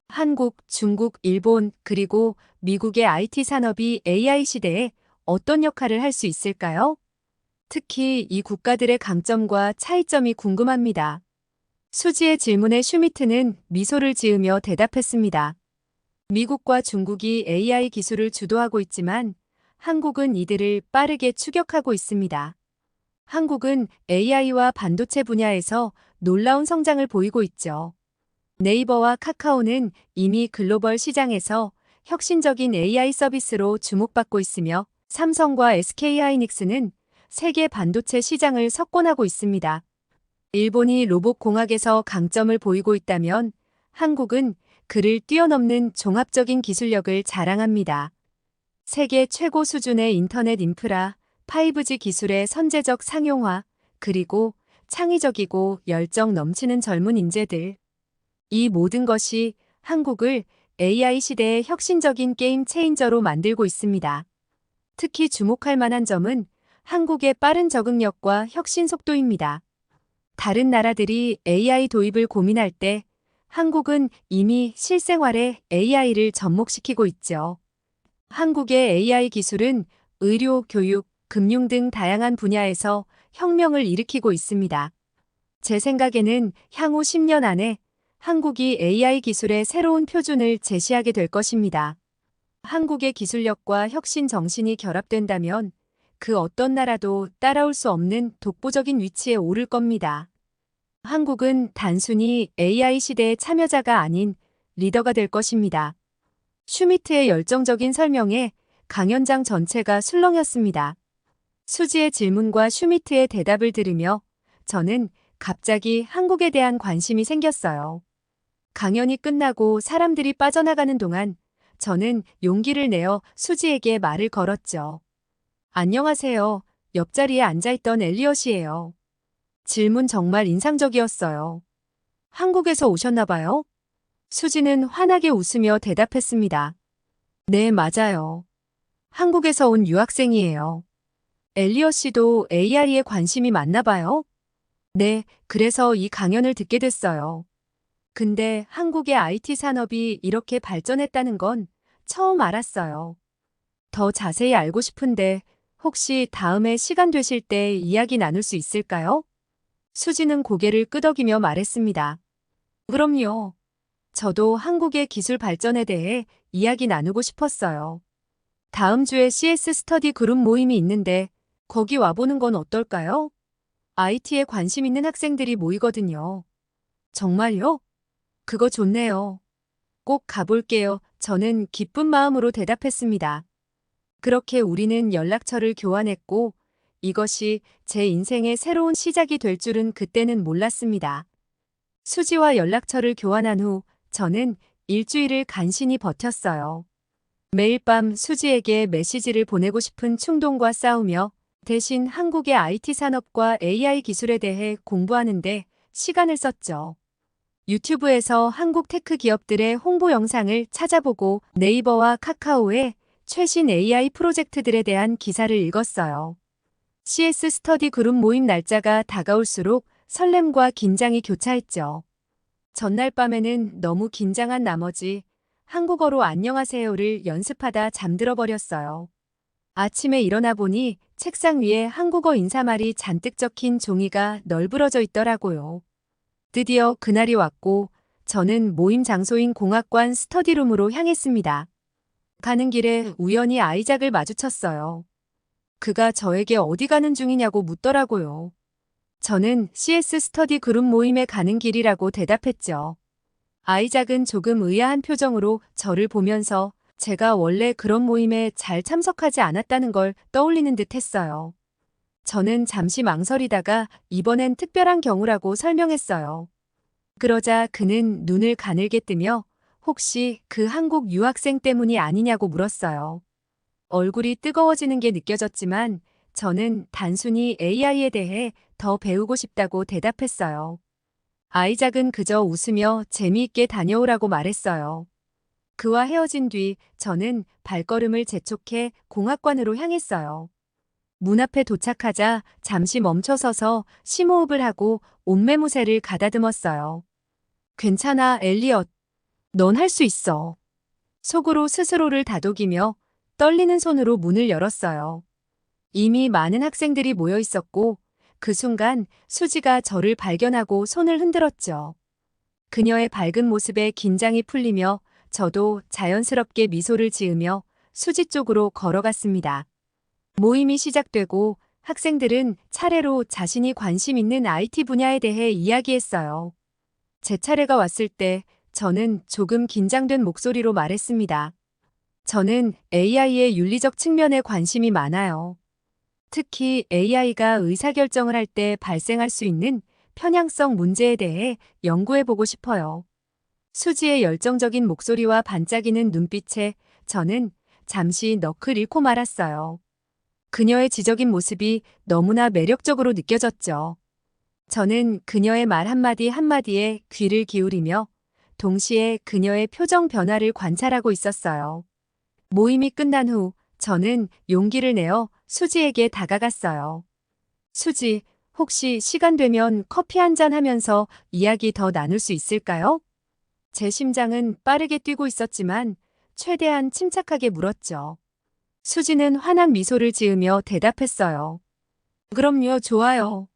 한국, 중국, 일본, 그리고 미국의 IT 산업이 AI 시대에 어떤 역할을 할 수 있을까요? 특히 이 국가들의 강점과 차이점이 궁금합니다. 수지의 질문에 슈미트는 미소를 지으며 대답했습니다. 미국과 중국이 AI 기술을 주도하고 있지만 한국은 이들을 빠르게 추격하고 있습니다. 한국은 AI와 반도체 분야에서 놀라운 성장을 보이고 있죠. 네이버와 카카오는 이미 글로벌 시장에서 혁신적인 AI 서비스로 주목받고 있으며 삼성과 SK하이닉스는 세계 반도체 시장을 석권하고 있습니다. 일본이 로봇 공학에서 강점을 보이고 있다면 한국은 그를 뛰어넘는 종합적인 기술력을 자랑합니다. 세계 최고 수준의 인터넷 인프라, 5G 기술의 선제적 상용화, 그리고 창의적이고 열정 넘치는 젊은 인재들. 이 모든 것이 한국을 AI 시대의 혁신적인 게임 체인저로 만들고 있습니다. 특히 주목할 만한 점은 한국의 빠른 적응력과 혁신 속도입니다. 다른 나라들이 AI 도입을 고민할 때 한국은 이미 실생활에 AI를 접목시키고 있죠. 한국의 AI 기술은 의료, 교육, 금융 등 다양한 분야에서 혁명을 일으키고 있습니다. 제 생각에는 향후 10년 안에 한국이 AI 기술의 새로운 표준을 제시하게 될 것입니다. 한국의 기술력과 혁신 정신이 결합된다면 그 어떤 나라도 따라올 수 없는 독보적인 위치에 오를 겁니다. 한국은 단순히 AI 시대의 참여자가 아닌 리더가 될 것입니다. 슈미트의 열정적인 설명에 강연장 전체가 술렁였습니다. 수지의 질문과 슈미트의 대답을 들으며 저는 갑자기 한국에 대한 관심이 생겼어요. 강연이 끝나고 사람들이 빠져나가는 동안 저는 용기를 내어 수지에게 말을 걸었죠. 안녕하세요. 옆자리에 앉아있던 엘리엇이에요. 질문 정말 인상적이었어요. 한국에서 오셨나 봐요? 수지는 환하게 웃으며 대답했습니다. 네, 맞아요. 한국에서 온 유학생이에요. 엘리엇 씨도 AI에 관심이 많나 봐요? 네, 그래서 이 강연을 듣게 됐어요. 근데 한국의 IT 산업이 이렇게 발전했다는 건 처음 알았어요. 더 자세히 알고 싶은데 혹시 다음에 시간 되실 때 이야기 나눌 수 있을까요? 수지는 고개를 끄덕이며 말했습니다. 그럼요. 저도 한국의 기술 발전에 대해 이야기 나누고 싶었어요. 다음 주에 CS 스터디 그룹 모임이 있는데 거기 와보는 건 어떨까요? IT에 관심 있는 학생들이 모이거든요. 정말요? 그거 좋네요. 꼭 가볼게요. 저는 기쁜 마음으로 대답했습니다. 그렇게 우리는 연락처를 교환했고 이것이 제 인생의 새로운 시작이 될 줄은 그때는 몰랐습니다. 수지와 연락처를 교환한 후 저는 일주일을 간신히 버텼어요. 매일 밤 수지에게 메시지를 보내고 싶은 충동과 싸우며 대신 한국의 IT 산업과 AI 기술에 대해 공부하는데 시간을 썼죠. 유튜브에서 한국 테크 기업들의 홍보 영상을 찾아보고 네이버와 카카오의 최신 AI 프로젝트들에 대한 기사를 읽었어요. CS 스터디 그룹 모임 날짜가 다가올수록 설렘과 긴장이 교차했죠. 전날 밤에는 너무 긴장한 나머지 한국어로 안녕하세요를 연습하다 잠들어 버렸어요. 아침에 일어나 보니 책상 위에 한국어 인사말이 잔뜩 적힌 종이가 널브러져 있더라고요. 드디어 그날이 왔고 저는 모임 장소인 공학관 스터디룸으로 향했습니다. 가는 길에 우연히 아이작을 마주쳤어요. 그가 저에게 어디 가는 중이냐고 묻더라고요. 저는 CS 스터디 그룹 모임에 가는 길이라고 대답했죠. 아이작은 조금 의아한 표정으로 저를 보면서 제가 원래 그런 모임에 잘 참석하지 않았다는 걸 떠올리는 듯 했어요. 저는 잠시 망설이다가 이번엔 특별한 경우라고 설명했어요. 그러자 그는 눈을 가늘게 뜨며 혹시 그 한국 유학생 때문이 아니냐고 물었어요. 얼굴이 뜨거워지는 게 느껴졌지만 저는 단순히 AI에 대해 더 배우고 싶다고 대답했어요. 아이작은 그저 웃으며 재미있게 다녀오라고 말했어요. 그와 헤어진 뒤 저는 발걸음을 재촉해 공학관으로 향했어요. 문 앞에 도착하자 잠시 멈춰서서 심호흡을 하고 옷매무새를 가다듬었어요. 괜찮아, 엘리엇. 넌 할 수 있어. 속으로 스스로를 다독이며 떨리는 손으로 문을 열었어요. 이미 많은 학생들이 모여 있었고 그 순간 수지가 저를 발견하고 손을 흔들었죠. 그녀의 밝은 모습에 긴장이 풀리며 저도 자연스럽게 미소를 지으며 수지 쪽으로 걸어갔습니다. 모임이 시작되고 학생들은 차례로 자신이 관심 있는 IT 분야에 대해 이야기했어요. 제 차례가 왔을 때 저는 조금 긴장된 목소리로 말했습니다. 저는 AI의 윤리적 측면에 관심이 많아요. 특히 AI가 의사결정을 할 때 발생할 수 있는 편향성 문제에 대해 연구해보고 싶어요. 수지의 열정적인 목소리와 반짝이는 눈빛에 저는 잠시 넋을 잃고 말았어요. 그녀의 지적인 모습이 너무나 매력적으로 느껴졌죠. 저는 그녀의 말 한마디 한마디에 귀를 기울이며 동시에 그녀의 표정 변화를 관찰하고 있었어요. 모임이 끝난 후 저는 용기를 내어 수지에게 다가갔어요. 수지, 혹시 시간 되면 커피 한잔 하면서 이야기 더 나눌 수 있을까요? 제 심장은 빠르게 뛰고 있었지만 최대한 침착하게 물었죠. 수지는 환한 미소를 지으며 대답했어요. 그럼요, 좋아요.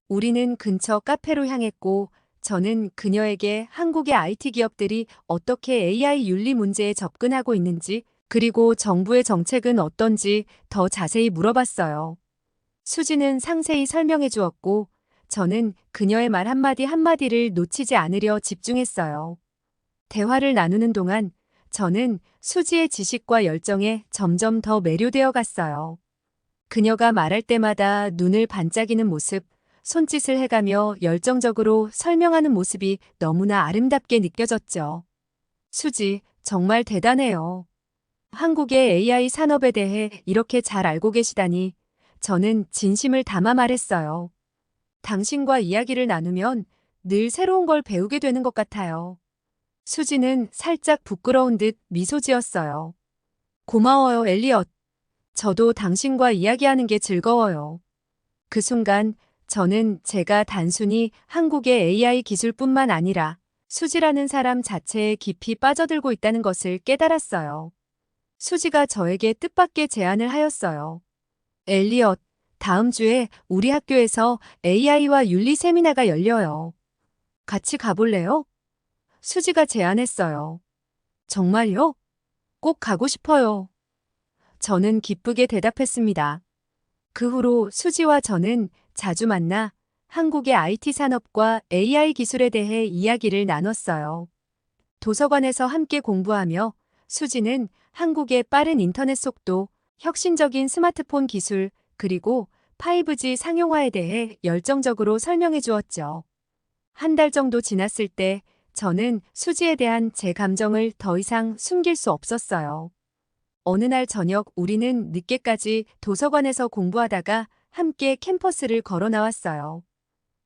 우리는 근처 카페로 향했고 저는 그녀에게 한국의 IT 기업들이 어떻게 AI 윤리 문제에 접근하고 있는지 그리고 정부의 정책은 어떤지 더 자세히 물어봤어요. 수지는 상세히 설명해 주었고 저는 그녀의 말 한마디 한마디를 놓치지 않으려 집중했어요. 대화를 나누는 동안 저는 수지의 지식과 열정에 점점 더 매료되어 갔어요. 그녀가 말할 때마다 눈을 반짝이는 모습, 손짓을 해가며 열정적으로 설명하는 모습이 너무나 아름답게 느껴졌죠. 수지, 정말 대단해요. 한국의 AI 산업에 대해 이렇게 잘 알고 계시다니 저는 진심을 담아 말했어요. 당신과 이야기를 나누면 늘 새로운 걸 배우게 되는 것 같아요. 수지는 살짝 부끄러운 듯 미소 지었어요. 고마워요, 엘리엇. 저도 당신과 이야기하는 게 즐거워요. 그 순간 저는 제가 단순히 한국의 AI 기술뿐만 아니라 수지라는 사람 자체에 깊이 빠져들고 있다는 것을 깨달았어요. 수지가 저에게 뜻밖의 제안을 하였어요. 엘리엇, 다음 주에 우리 학교에서 AI와 윤리 세미나가 열려요. 같이 가볼래요? 수지가 제안했어요. 정말요? 꼭 가고 싶어요. 저는 기쁘게 대답했습니다. 그 후로 수지와 저는 자주 만나 한국의 IT 산업과 AI 기술에 대해 이야기를 나눴어요. 도서관에서 함께 공부하며 수지는 한국의 빠른 인터넷 속도, 혁신적인 스마트폰 기술, 그리고 5G 상용화에 대해 열정적으로 설명해 주었죠. 한 달 정도 지났을 때 저는 수지에 대한 제 감정을 더 이상 숨길 수 없었어요. 어느 날 저녁 우리는 늦게까지 도서관에서 공부하다가 함께 캠퍼스를 걸어 나왔어요.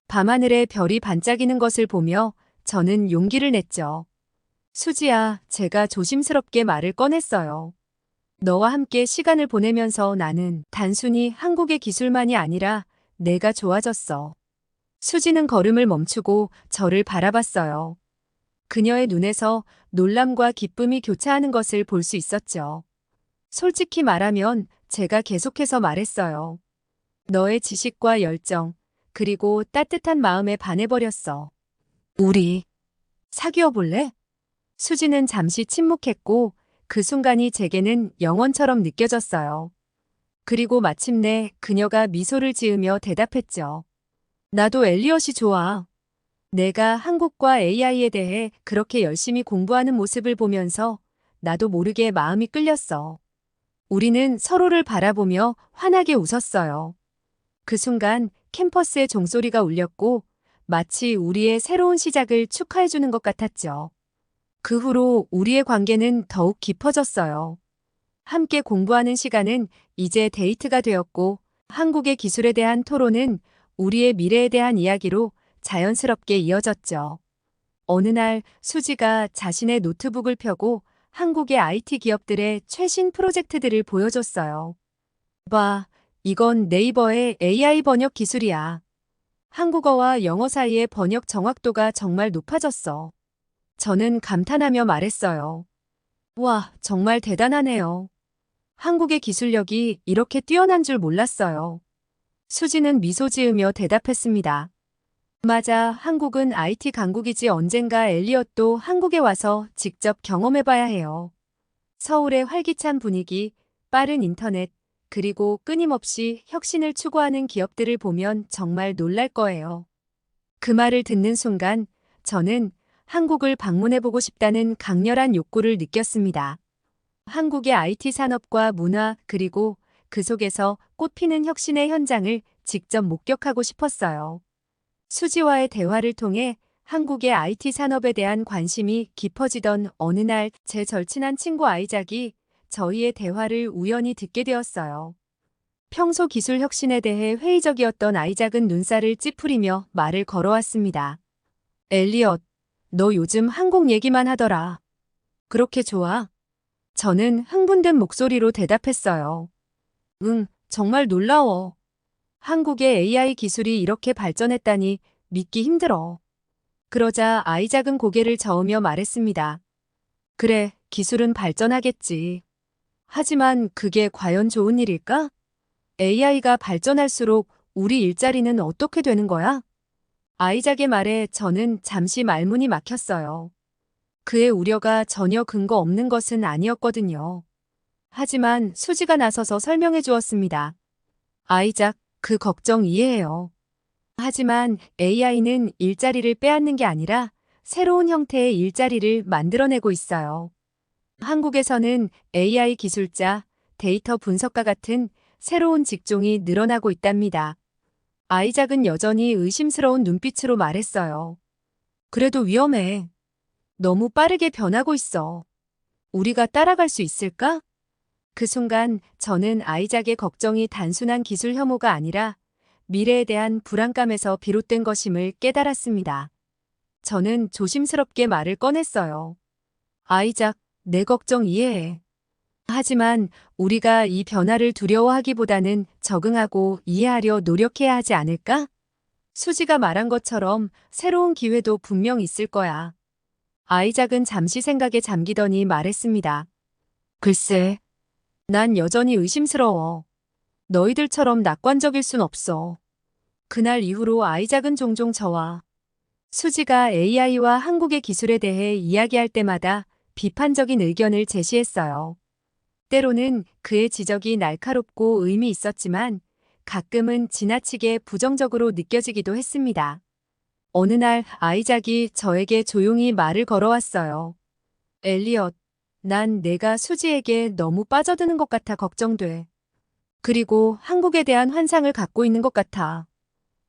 밤하늘에 별이 반짝이는 것을 보며 저는 용기를 냈죠. 수지야, 제가 조심스럽게 말을 꺼냈어요. 너와 함께 시간을 보내면서 나는 단순히 한국의 기술만이 아니라 내가 좋아졌어. 수지는 걸음을 멈추고 저를 바라봤어요. 그녀의 눈에서 놀람과 기쁨이 교차하는 것을 볼 수 있었죠. 솔직히 말하면 제가 계속해서 말했어요. 너의 지식과 열정, 그리고 따뜻한 마음에 반해버렸어. 우리 사귀어 볼래? 수지는 잠시 침묵했고 그 순간이 제게는 영원처럼 느껴졌어요. 그리고 마침내 그녀가 미소를 지으며 대답했죠. 나도 엘리엇이 좋아. 내가 한국과 AI에 대해 그렇게 열심히 공부하는 모습을 보면서 나도 모르게 마음이 끌렸어. 우리는 서로를 바라보며 환하게 웃었어요. 그 순간 캠퍼스의 종소리가 울렸고 마치 우리의 새로운 시작을 축하해주는 것 같았죠. 그 후로 우리의 관계는 더욱 깊어졌어요. 함께 공부하는 시간은 이제 데이트가 되었고 한국의 기술에 대한 토론은 우리의 미래에 대한 이야기로 자연스럽게 이어졌죠. 어느 날 수지가 자신의 노트북을 펴고 한국의 IT 기업들의 최신 프로젝트들을 보여줬어요. 봐, 이건 네이버의 AI 번역 기술이야. 한국어와 영어 사이의 번역 정확도가 정말 높아졌어. 저는 감탄하며 말했어요. 와, 정말 대단하네요. 한국의 기술력이 이렇게 뛰어난 줄 몰랐어요. 수지는 미소 지으며 대답했습니다. 맞아, 한국은 IT 강국이지 언젠가 엘리엇도 한국에 와서 직접 경험해봐야 해요. 서울의 활기찬 분위기, 빠른 인터넷, 그리고 끊임없이 혁신을 추구하는 기업들을 보면 정말 놀랄 거예요. 그 말을 듣는 순간 저는 한국을 방문해보고 싶다는 강렬한 욕구를 느꼈습니다. 한국의 IT 산업과 문화 그리고 그 속에서 꽃피는 혁신의 현장을 직접 목격하고 싶었어요. 수지와의 대화를 통해 한국의 IT 산업에 대한 관심이 깊어지던 어느 날 제 절친한 친구 아이작이 저희의 대화를 우연히 듣게 되었어요. 평소 기술 혁신에 대해 회의적이었던 아이작은 눈살을 찌푸리며 말을 걸어왔습니다. 엘리엇, 너 요즘 한국 얘기만 하더라. 그렇게 좋아? 저는 흥분된 목소리로 대답했어요. 응, 정말 놀라워. 한국의 AI 기술이 이렇게 발전했다니 믿기 힘들어. 그러자 아이작은 고개를 저으며 말했습니다. 그래, 기술은 발전하겠지. 하지만 그게 과연 좋은 일일까? AI가 발전할수록 우리 일자리는 어떻게 되는 거야? 아이작의 말에 저는 잠시 말문이 막혔어요. 그의 우려가 전혀 근거 없는 것은 아니었거든요. 하지만 수지가 나서서 설명해 주었습니다. 아이작, 그 걱정 이해해요. 하지만 AI는 일자리를 빼앗는 게 아니라 새로운 형태의 일자리를 만들어내고 있어요. 한국에서는 AI 기술자, 데이터 분석가 같은 새로운 직종이 늘어나고 있답니다. 아이작은 여전히 의심스러운 눈빛으로 말했어요. 그래도 위험해. 너무 빠르게 변하고 있어. 우리가 따라갈 수 있을까? 그 순간 저는 아이작의 걱정이 단순한 기술 혐오가 아니라 미래에 대한 불안감에서 비롯된 것임을 깨달았습니다. 저는 조심스럽게 말을 꺼냈어요. 아이작, 내 걱정 이해해. 하지만 우리가 이 변화를 두려워하기보다는 적응하고 이해하려 노력해야 하지 않을까? 수지가 말한 것처럼 새로운 기회도 분명 있을 거야. 아이작은 잠시 생각에 잠기더니 말했습니다. 글쎄, 난 여전히 의심스러워. 너희들처럼 낙관적일 순 없어. 그날 이후로 아이작은 종종 저와 수지가 AI와 한국의 기술에 대해 이야기할 때마다 비판적인 의견을 제시했어요. 때로는 그의 지적이 날카롭고 의미 있었지만 가끔은 지나치게 부정적으로 느껴지기도 했습니다. 어느 날 아이작이 저에게 조용히 말을 걸어왔어요. 엘리엇, 난 내가 수지에게 너무 빠져드는 것 같아 걱정돼. 그리고 한국에 대한 환상을 갖고 있는 것 같아.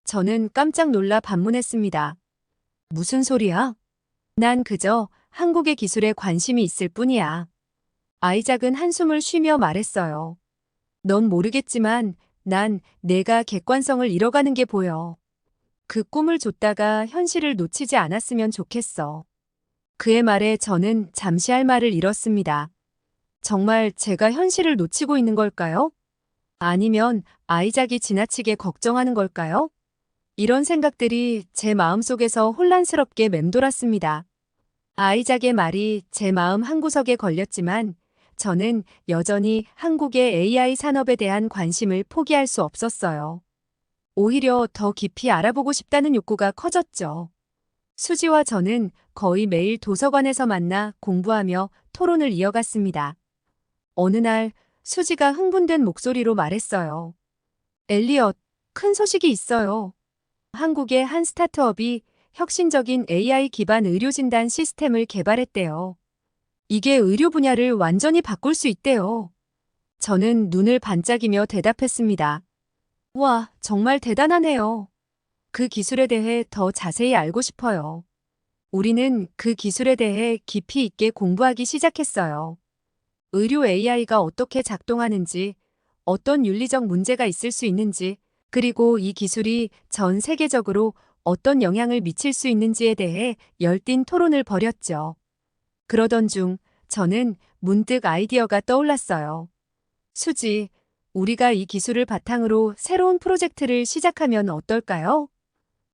저는 깜짝 놀라 반문했습니다. 무슨 소리야? 난 그저 한국의 기술에 관심이 있을 뿐이야. 아이작은 한숨을 쉬며 말했어요. 넌 모르겠지만 난 내가 객관성을 잃어가는 게 보여. 그 꿈을 쫓다가 현실을 놓치지 않았으면 좋겠어. 그의 말에 저는 잠시 할 말을 잃었습니다. 정말 제가 현실을 놓치고 있는 걸까요? 아니면 아이작이 지나치게 걱정하는 걸까요? 이런 생각들이 제 마음속에서 혼란스럽게 맴돌았습니다. 아이작의 말이 제 마음 한구석에 걸렸지만 저는 여전히 한국의 AI 산업에 대한 관심을 포기할 수 없었어요. 오히려 더 깊이 알아보고 싶다는 욕구가 커졌죠. 수지와 저는 거의 매일 도서관에서 만나 공부하며 토론을 이어갔습니다. 어느 날 수지가 흥분된 목소리로 말했어요. 엘리엇, 큰 소식이 있어요. 한국의 한 스타트업이 혁신적인 AI 기반 의료진단 시스템을 개발했대요. 이게 의료 분야를 완전히 바꿀 수 있대요. 저는 눈을 반짝이며 대답했습니다. 와, 정말 대단하네요. 그 기술에 대해 더 자세히 알고 싶어요. 우리는 그 기술에 대해 깊이 있게 공부하기 시작했어요. 의료 AI가 어떻게 작동하는지, 어떤 윤리적 문제가 있을 수 있는지, 그리고 이 기술이 전 세계적으로 어떤 영향을 미칠 수 있는지에 대해 열띤 토론을 벌였죠. 그러던 중 저는 문득 아이디어가 떠올랐어요. 수지, 우리가 이 기술을 바탕으로 새로운 프로젝트를 시작하면 어떨까요?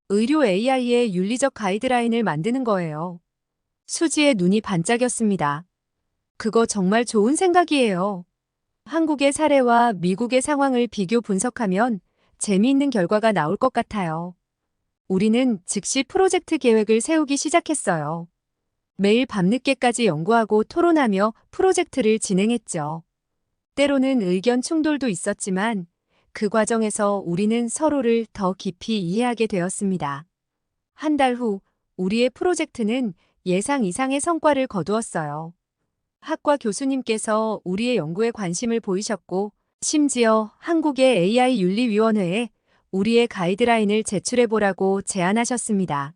의료 AI의 윤리적 가이드라인을 만드는 거예요. 수지의 눈이 반짝였습니다. 그거 정말 좋은 생각이에요. 한국의 사례와 미국의 상황을 비교 분석하면 재미있는 결과가 나올 것 같아요. 우리는 즉시 프로젝트 계획을 세우기 시작했어요. 매일 밤늦게까지 연구하고 토론하며 프로젝트를 진행했죠. 때로는 의견 충돌도 있었지만 그 과정에서 우리는 서로를 더 깊이 이해하게 되었습니다. 한 달 후 우리의 프로젝트는 예상 이상의 성과를 거두었어요. 학과 교수님께서 우리의 연구에 관심을 보이셨고, 심지어 한국의 AI 윤리위원회에 우리의 가이드라인을 제출해보라고 제안하셨습니다.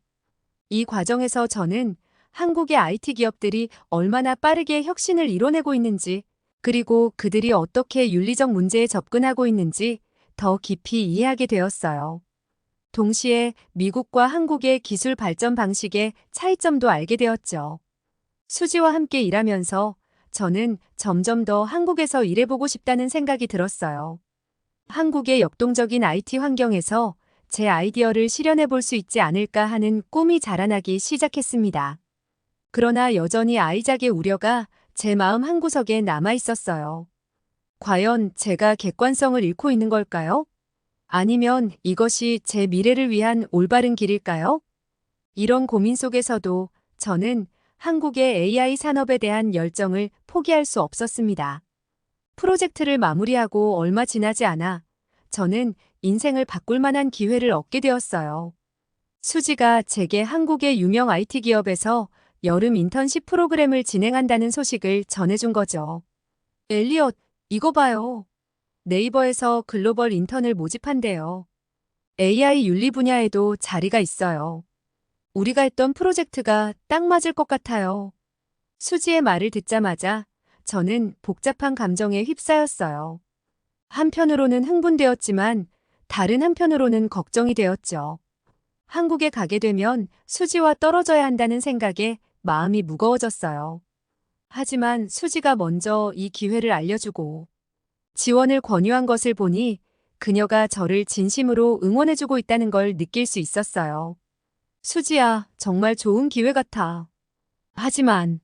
이 과정에서 저는 한국의 IT 기업들이 얼마나 빠르게 혁신을 이뤄내고 있는지, 그리고 그들이 어떻게 윤리적 문제에 접근하고 있는지 더 깊이 이해하게 되었어요. 동시에 미국과 한국의 기술 발전 방식의 차이점도 알게 되었죠. 수지와 함께 일하면서 저는 점점 더 한국에서 일해보고 싶다는 생각이 들었어요. 한국의 역동적인 IT 환경에서 제 아이디어를 실현해 볼 수 있지 않을까 하는 꿈이 자라나기 시작했습니다. 그러나 여전히 아이작의 우려가 제 마음 한구석에 남아 있었어요. 과연 제가 객관성을 잃고 있는 걸까요? 아니면 이것이 제 미래를 위한 올바른 길일까요? 이런 고민 속에서도 저는 한국의 AI 산업에 대한 열정을 포기할 수 없었습니다. 프로젝트를 마무리하고 얼마 지나지 않아 저는 인생을 바꿀 만한 기회를 얻게 되었어요. 수지가 제게 한국의 유명 IT 기업에서 여름 인턴십 프로그램을 진행한다는 소식을 전해준 거죠. 엘리엇, 이거 봐요. 네이버에서 글로벌 인턴을 모집한대요. AI 윤리 분야에도 자리가 있어요. 우리가 했던 프로젝트가 딱 맞을 것 같아요. 수지의 말을 듣자마자 저는 복잡한 감정에 휩싸였어요. 한편으로는 흥분되었지만 다른 한편으로는 걱정이 되었죠. 한국에 가게 되면 수지와 떨어져야 한다는 생각에 마음이 무거워졌어요. 하지만 수지가 먼저 이 기회를 알려주고 지원을 권유한 것을 보니 그녀가 저를 진심으로 응원해주고 있다는 걸 느낄 수 있었어요. 수지야, 정말 좋은 기회 같아. 하지만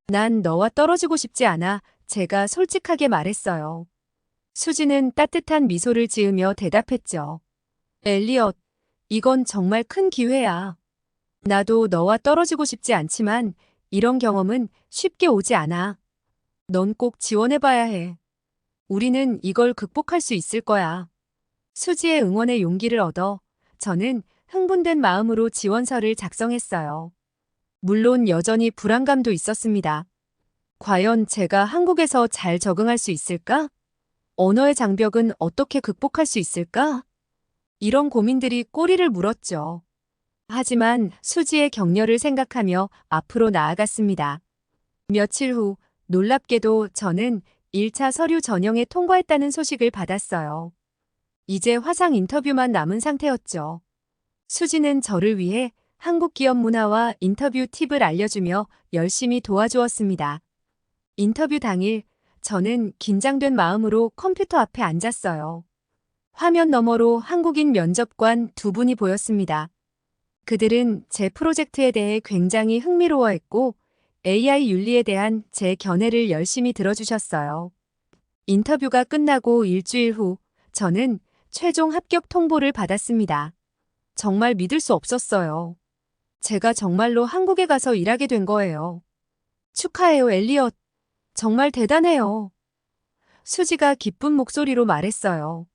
난 너와 떨어지고 싶지 않아. 제가 솔직하게 말했어요. 수지는 따뜻한 미소를 지으며 대답했죠. 엘리엇, 이건 정말 큰 기회야. 나도 너와 떨어지고 싶지 않지만 이런 경험은 쉽게 오지 않아. 넌 꼭 지원해봐야 해. 우리는 이걸 극복할 수 있을 거야. 수지의 응원에 용기를 얻어 저는 흥분된 마음으로 지원서를 작성했어요. 물론 여전히 불안감도 있었습니다. 과연 제가 한국에서 잘 적응할 수 있을까? 언어의 장벽은 어떻게 극복할 수 있을까? 이런 고민들이 꼬리를 물었죠. 하지만 수지의 격려를 생각하며 앞으로 나아갔습니다. 며칠 후 놀랍게도 저는 1차 서류 전형에 통과했다는 소식을 받았어요. 이제 화상 인터뷰만 남은 상태였죠. 수지는 저를 위해 한국 기업 문화와 인터뷰 팁을 알려주며 열심히 도와주었습니다. 인터뷰 당일 저는 긴장된 마음으로 컴퓨터 앞에 앉았어요. 화면 너머로 한국인 면접관 두 분이 보였습니다. 그들은 제 프로젝트에 대해 굉장히 흥미로워했고 AI 윤리에 대한 제 견해를 열심히 들어주셨어요. 인터뷰가 끝나고 일주일 후 저는 최종 합격 통보를 받았습니다. 정말 믿을 수 없었어요. 제가 정말로 한국에 가서 일하게 된 거예요. 축하해요, 엘리엇. 정말 대단해요. 수지가 기쁜 목소리로 말했어요.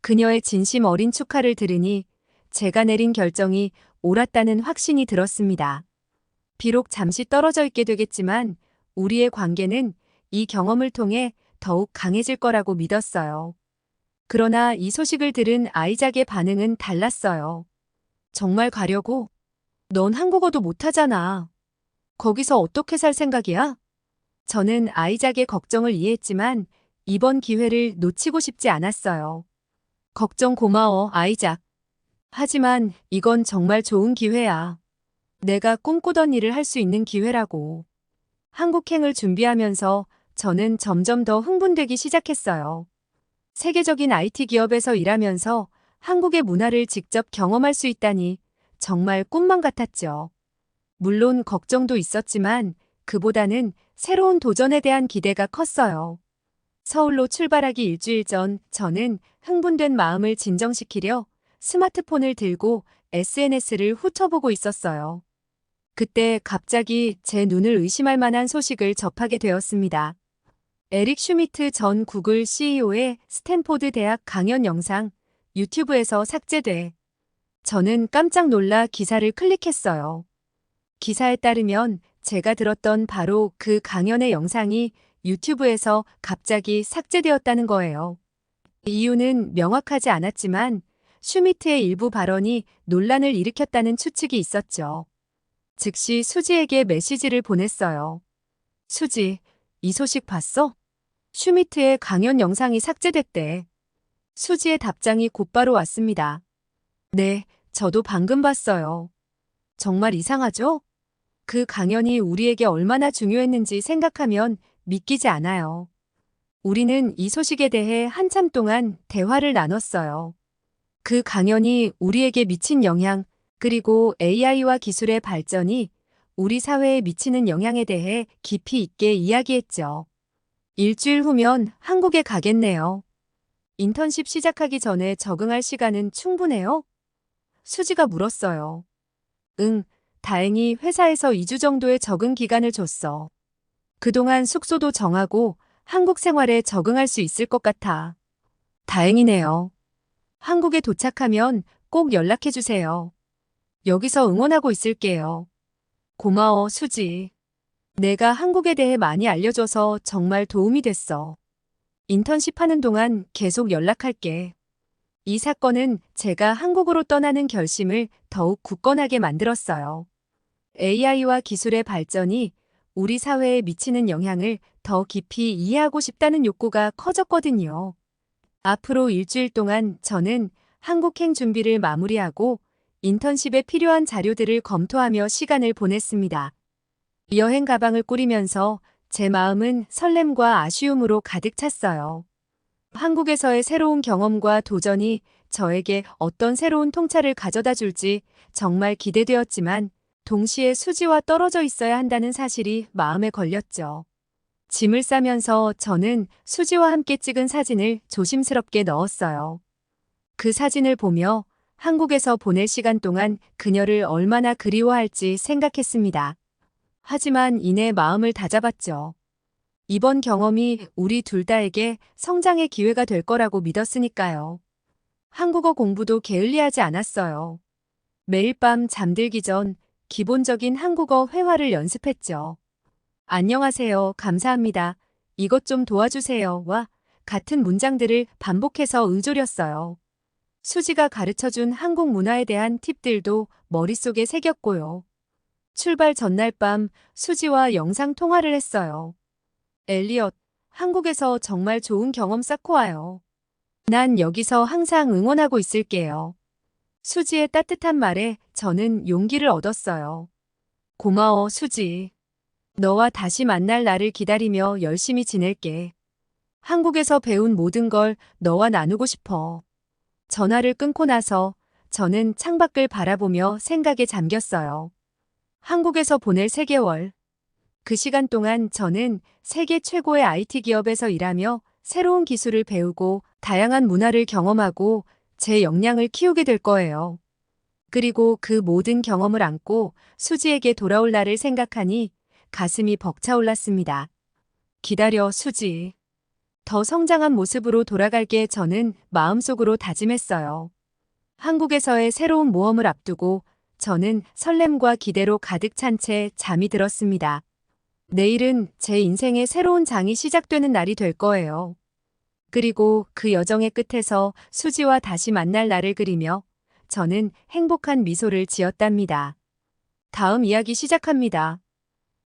그녀의 진심 어린 축하를 들으니 제가 내린 결정이 옳았다는 확신이 들었습니다. 비록 잠시 떨어져 있게 되겠지만 우리의 관계는 이 경험을 통해 더욱 강해질 거라고 믿었어요. 그러나 이 소식을 들은 아이작의 반응은 달랐어요. 정말 가려고? 넌 한국어도 못하잖아. 거기서 어떻게 살 생각이야? 저는 아이작의 걱정을 이해했지만 이번 기회를 놓치고 싶지 않았어요. 걱정 고마워, 아이작. 하지만 이건 정말 좋은 기회야. 내가 꿈꾸던 일을 할 수 있는 기회라고. 한국행을 준비하면서 저는 점점 더 흥분되기 시작했어요. 세계적인 IT 기업에서 일하면서 한국의 문화를 직접 경험할 수 있다니 정말 꿈만 같았죠. 물론 걱정도 있었지만 그보다는 새로운 도전에 대한 기대가 컸어요. 서울로 출발하기 일주일 전 저는 흥분된 마음을 진정시키려 스마트폰을 들고 SNS를 훑어보고 있었어요. 그때 갑자기 제 눈을 의심할 만한 소식을 접하게 되었습니다. 에릭 슈미트 전 구글 CEO의 스탠포드 대학 강연 영상 유튜브에서 삭제돼. 저는 깜짝 놀라 기사를 클릭했어요. 기사에 따르면 제가 들었던 바로 그 강연의 영상이 유튜브에서 갑자기 삭제되었다는 거예요. 이유는 명확하지 않았지만 슈미트의 일부 발언이 논란을 일으켰다는 추측이 있었죠. 즉시 수지에게 메시지를 보냈어요. 수지, 이 소식 봤어? 슈미트의 강연 영상이 삭제됐대. 수지의 답장이 곧바로 왔습니다. 네, 저도 방금 봤어요. 정말 이상하죠? 그 강연이 우리에게 얼마나 중요했는지 생각하면 믿기지 않아요. 우리는 이 소식에 대해 한참 동안 대화를 나눴어요. 그 강연이 우리에게 미친 영향, 그리고 AI와 기술의 발전이 우리 사회에 미치는 영향에 대해 깊이 있게 이야기했죠. 일주일 후면 한국에 가겠네요. 인턴십 시작하기 전에 적응할 시간은 충분해요? 수지가 물었어요. 응, 다행히 회사에서 2주 정도의 적응 기간을 줬어. 그동안 숙소도 정하고 한국 생활에 적응할 수 있을 것 같아. 다행이네요. 한국에 도착하면 꼭 연락해주세요. 여기서 응원하고 있을게요. 고마워, 수지. 내가 한국에 대해 많이 알려줘서 정말 도움이 됐어. 인턴십 하는 동안 계속 연락할게. 이 사건은 제가 한국으로 떠나는 결심을 더욱 굳건하게 만들었어요. AI와 기술의 발전이 우리 사회에 미치는 영향을 더 깊이 이해하고 싶다는 욕구가 커졌거든요. 앞으로 일주일 동안 저는 한국행 준비를 마무리하고 인턴십에 필요한 자료들을 검토하며 시간을 보냈습니다. 여행 가방을 꾸리면서 제 마음은 설렘과 아쉬움으로 가득 찼어요. 한국에서의 새로운 경험과 도전이 저에게 어떤 새로운 통찰을 가져다 줄지 정말 기대되었지만 동시에 수지와 떨어져 있어야 한다는 사실이 마음에 걸렸죠. 짐을 싸면서 저는 수지와 함께 찍은 사진을 조심스럽게 넣었어요. 그 사진을 보며 한국에서 보낼 시간 동안 그녀를 얼마나 그리워할지 생각했습니다. 하지만 이내 마음을 다잡았죠. 이번 경험이 우리 둘 다에게 성장의 기회가 될 거라고 믿었으니까요. 한국어 공부도 게을리하지 않았어요. 매일 밤 잠들기 전 기본적인 한국어 회화를 연습했죠. 안녕하세요, 감사합니다. 이것 좀 도와주세요와 같은 문장들을 반복해서 의존했어요. 수지가 가르쳐준 한국 문화에 대한 팁들도 머릿속에 새겼고요. 출발 전날 밤 수지와 영상 통화를 했어요. 엘리엇, 한국에서 정말 좋은 경험 쌓고 와요. 난 여기서 항상 응원하고 있을게요. 수지의 따뜻한 말에 저는 용기를 얻었어요. 고마워, 수지. 너와 다시 만날 날을 기다리며 열심히 지낼게. 한국에서 배운 모든 걸 너와 나누고 싶어. 전화를 끊고 나서 저는 창밖을 바라보며 생각에 잠겼어요. 한국에서 보낼 3개월. 그 시간 동안 저는 세계 최고의 IT 기업에서 일하며 새로운 기술을 배우고 다양한 문화를 경험하고 제 역량을 키우게 될 거예요. 그리고 그 모든 경험을 안고 수지에게 돌아올 날을 생각하니 가슴이 벅차올랐습니다. 기다려, 수지. 더 성장한 모습으로 돌아갈게 저는 마음속으로 다짐했어요. 한국에서의 새로운 모험을 앞두고 저는 설렘과 기대로 가득 찬 채 잠이 들었습니다. 내일은 제 인생의 새로운 장이 시작되는 날이 될 거예요. 그리고 그 여정의 끝에서 수지와 다시 만날 날을 그리며 저는 행복한 미소를 지었답니다. 다음 이야기 시작합니다.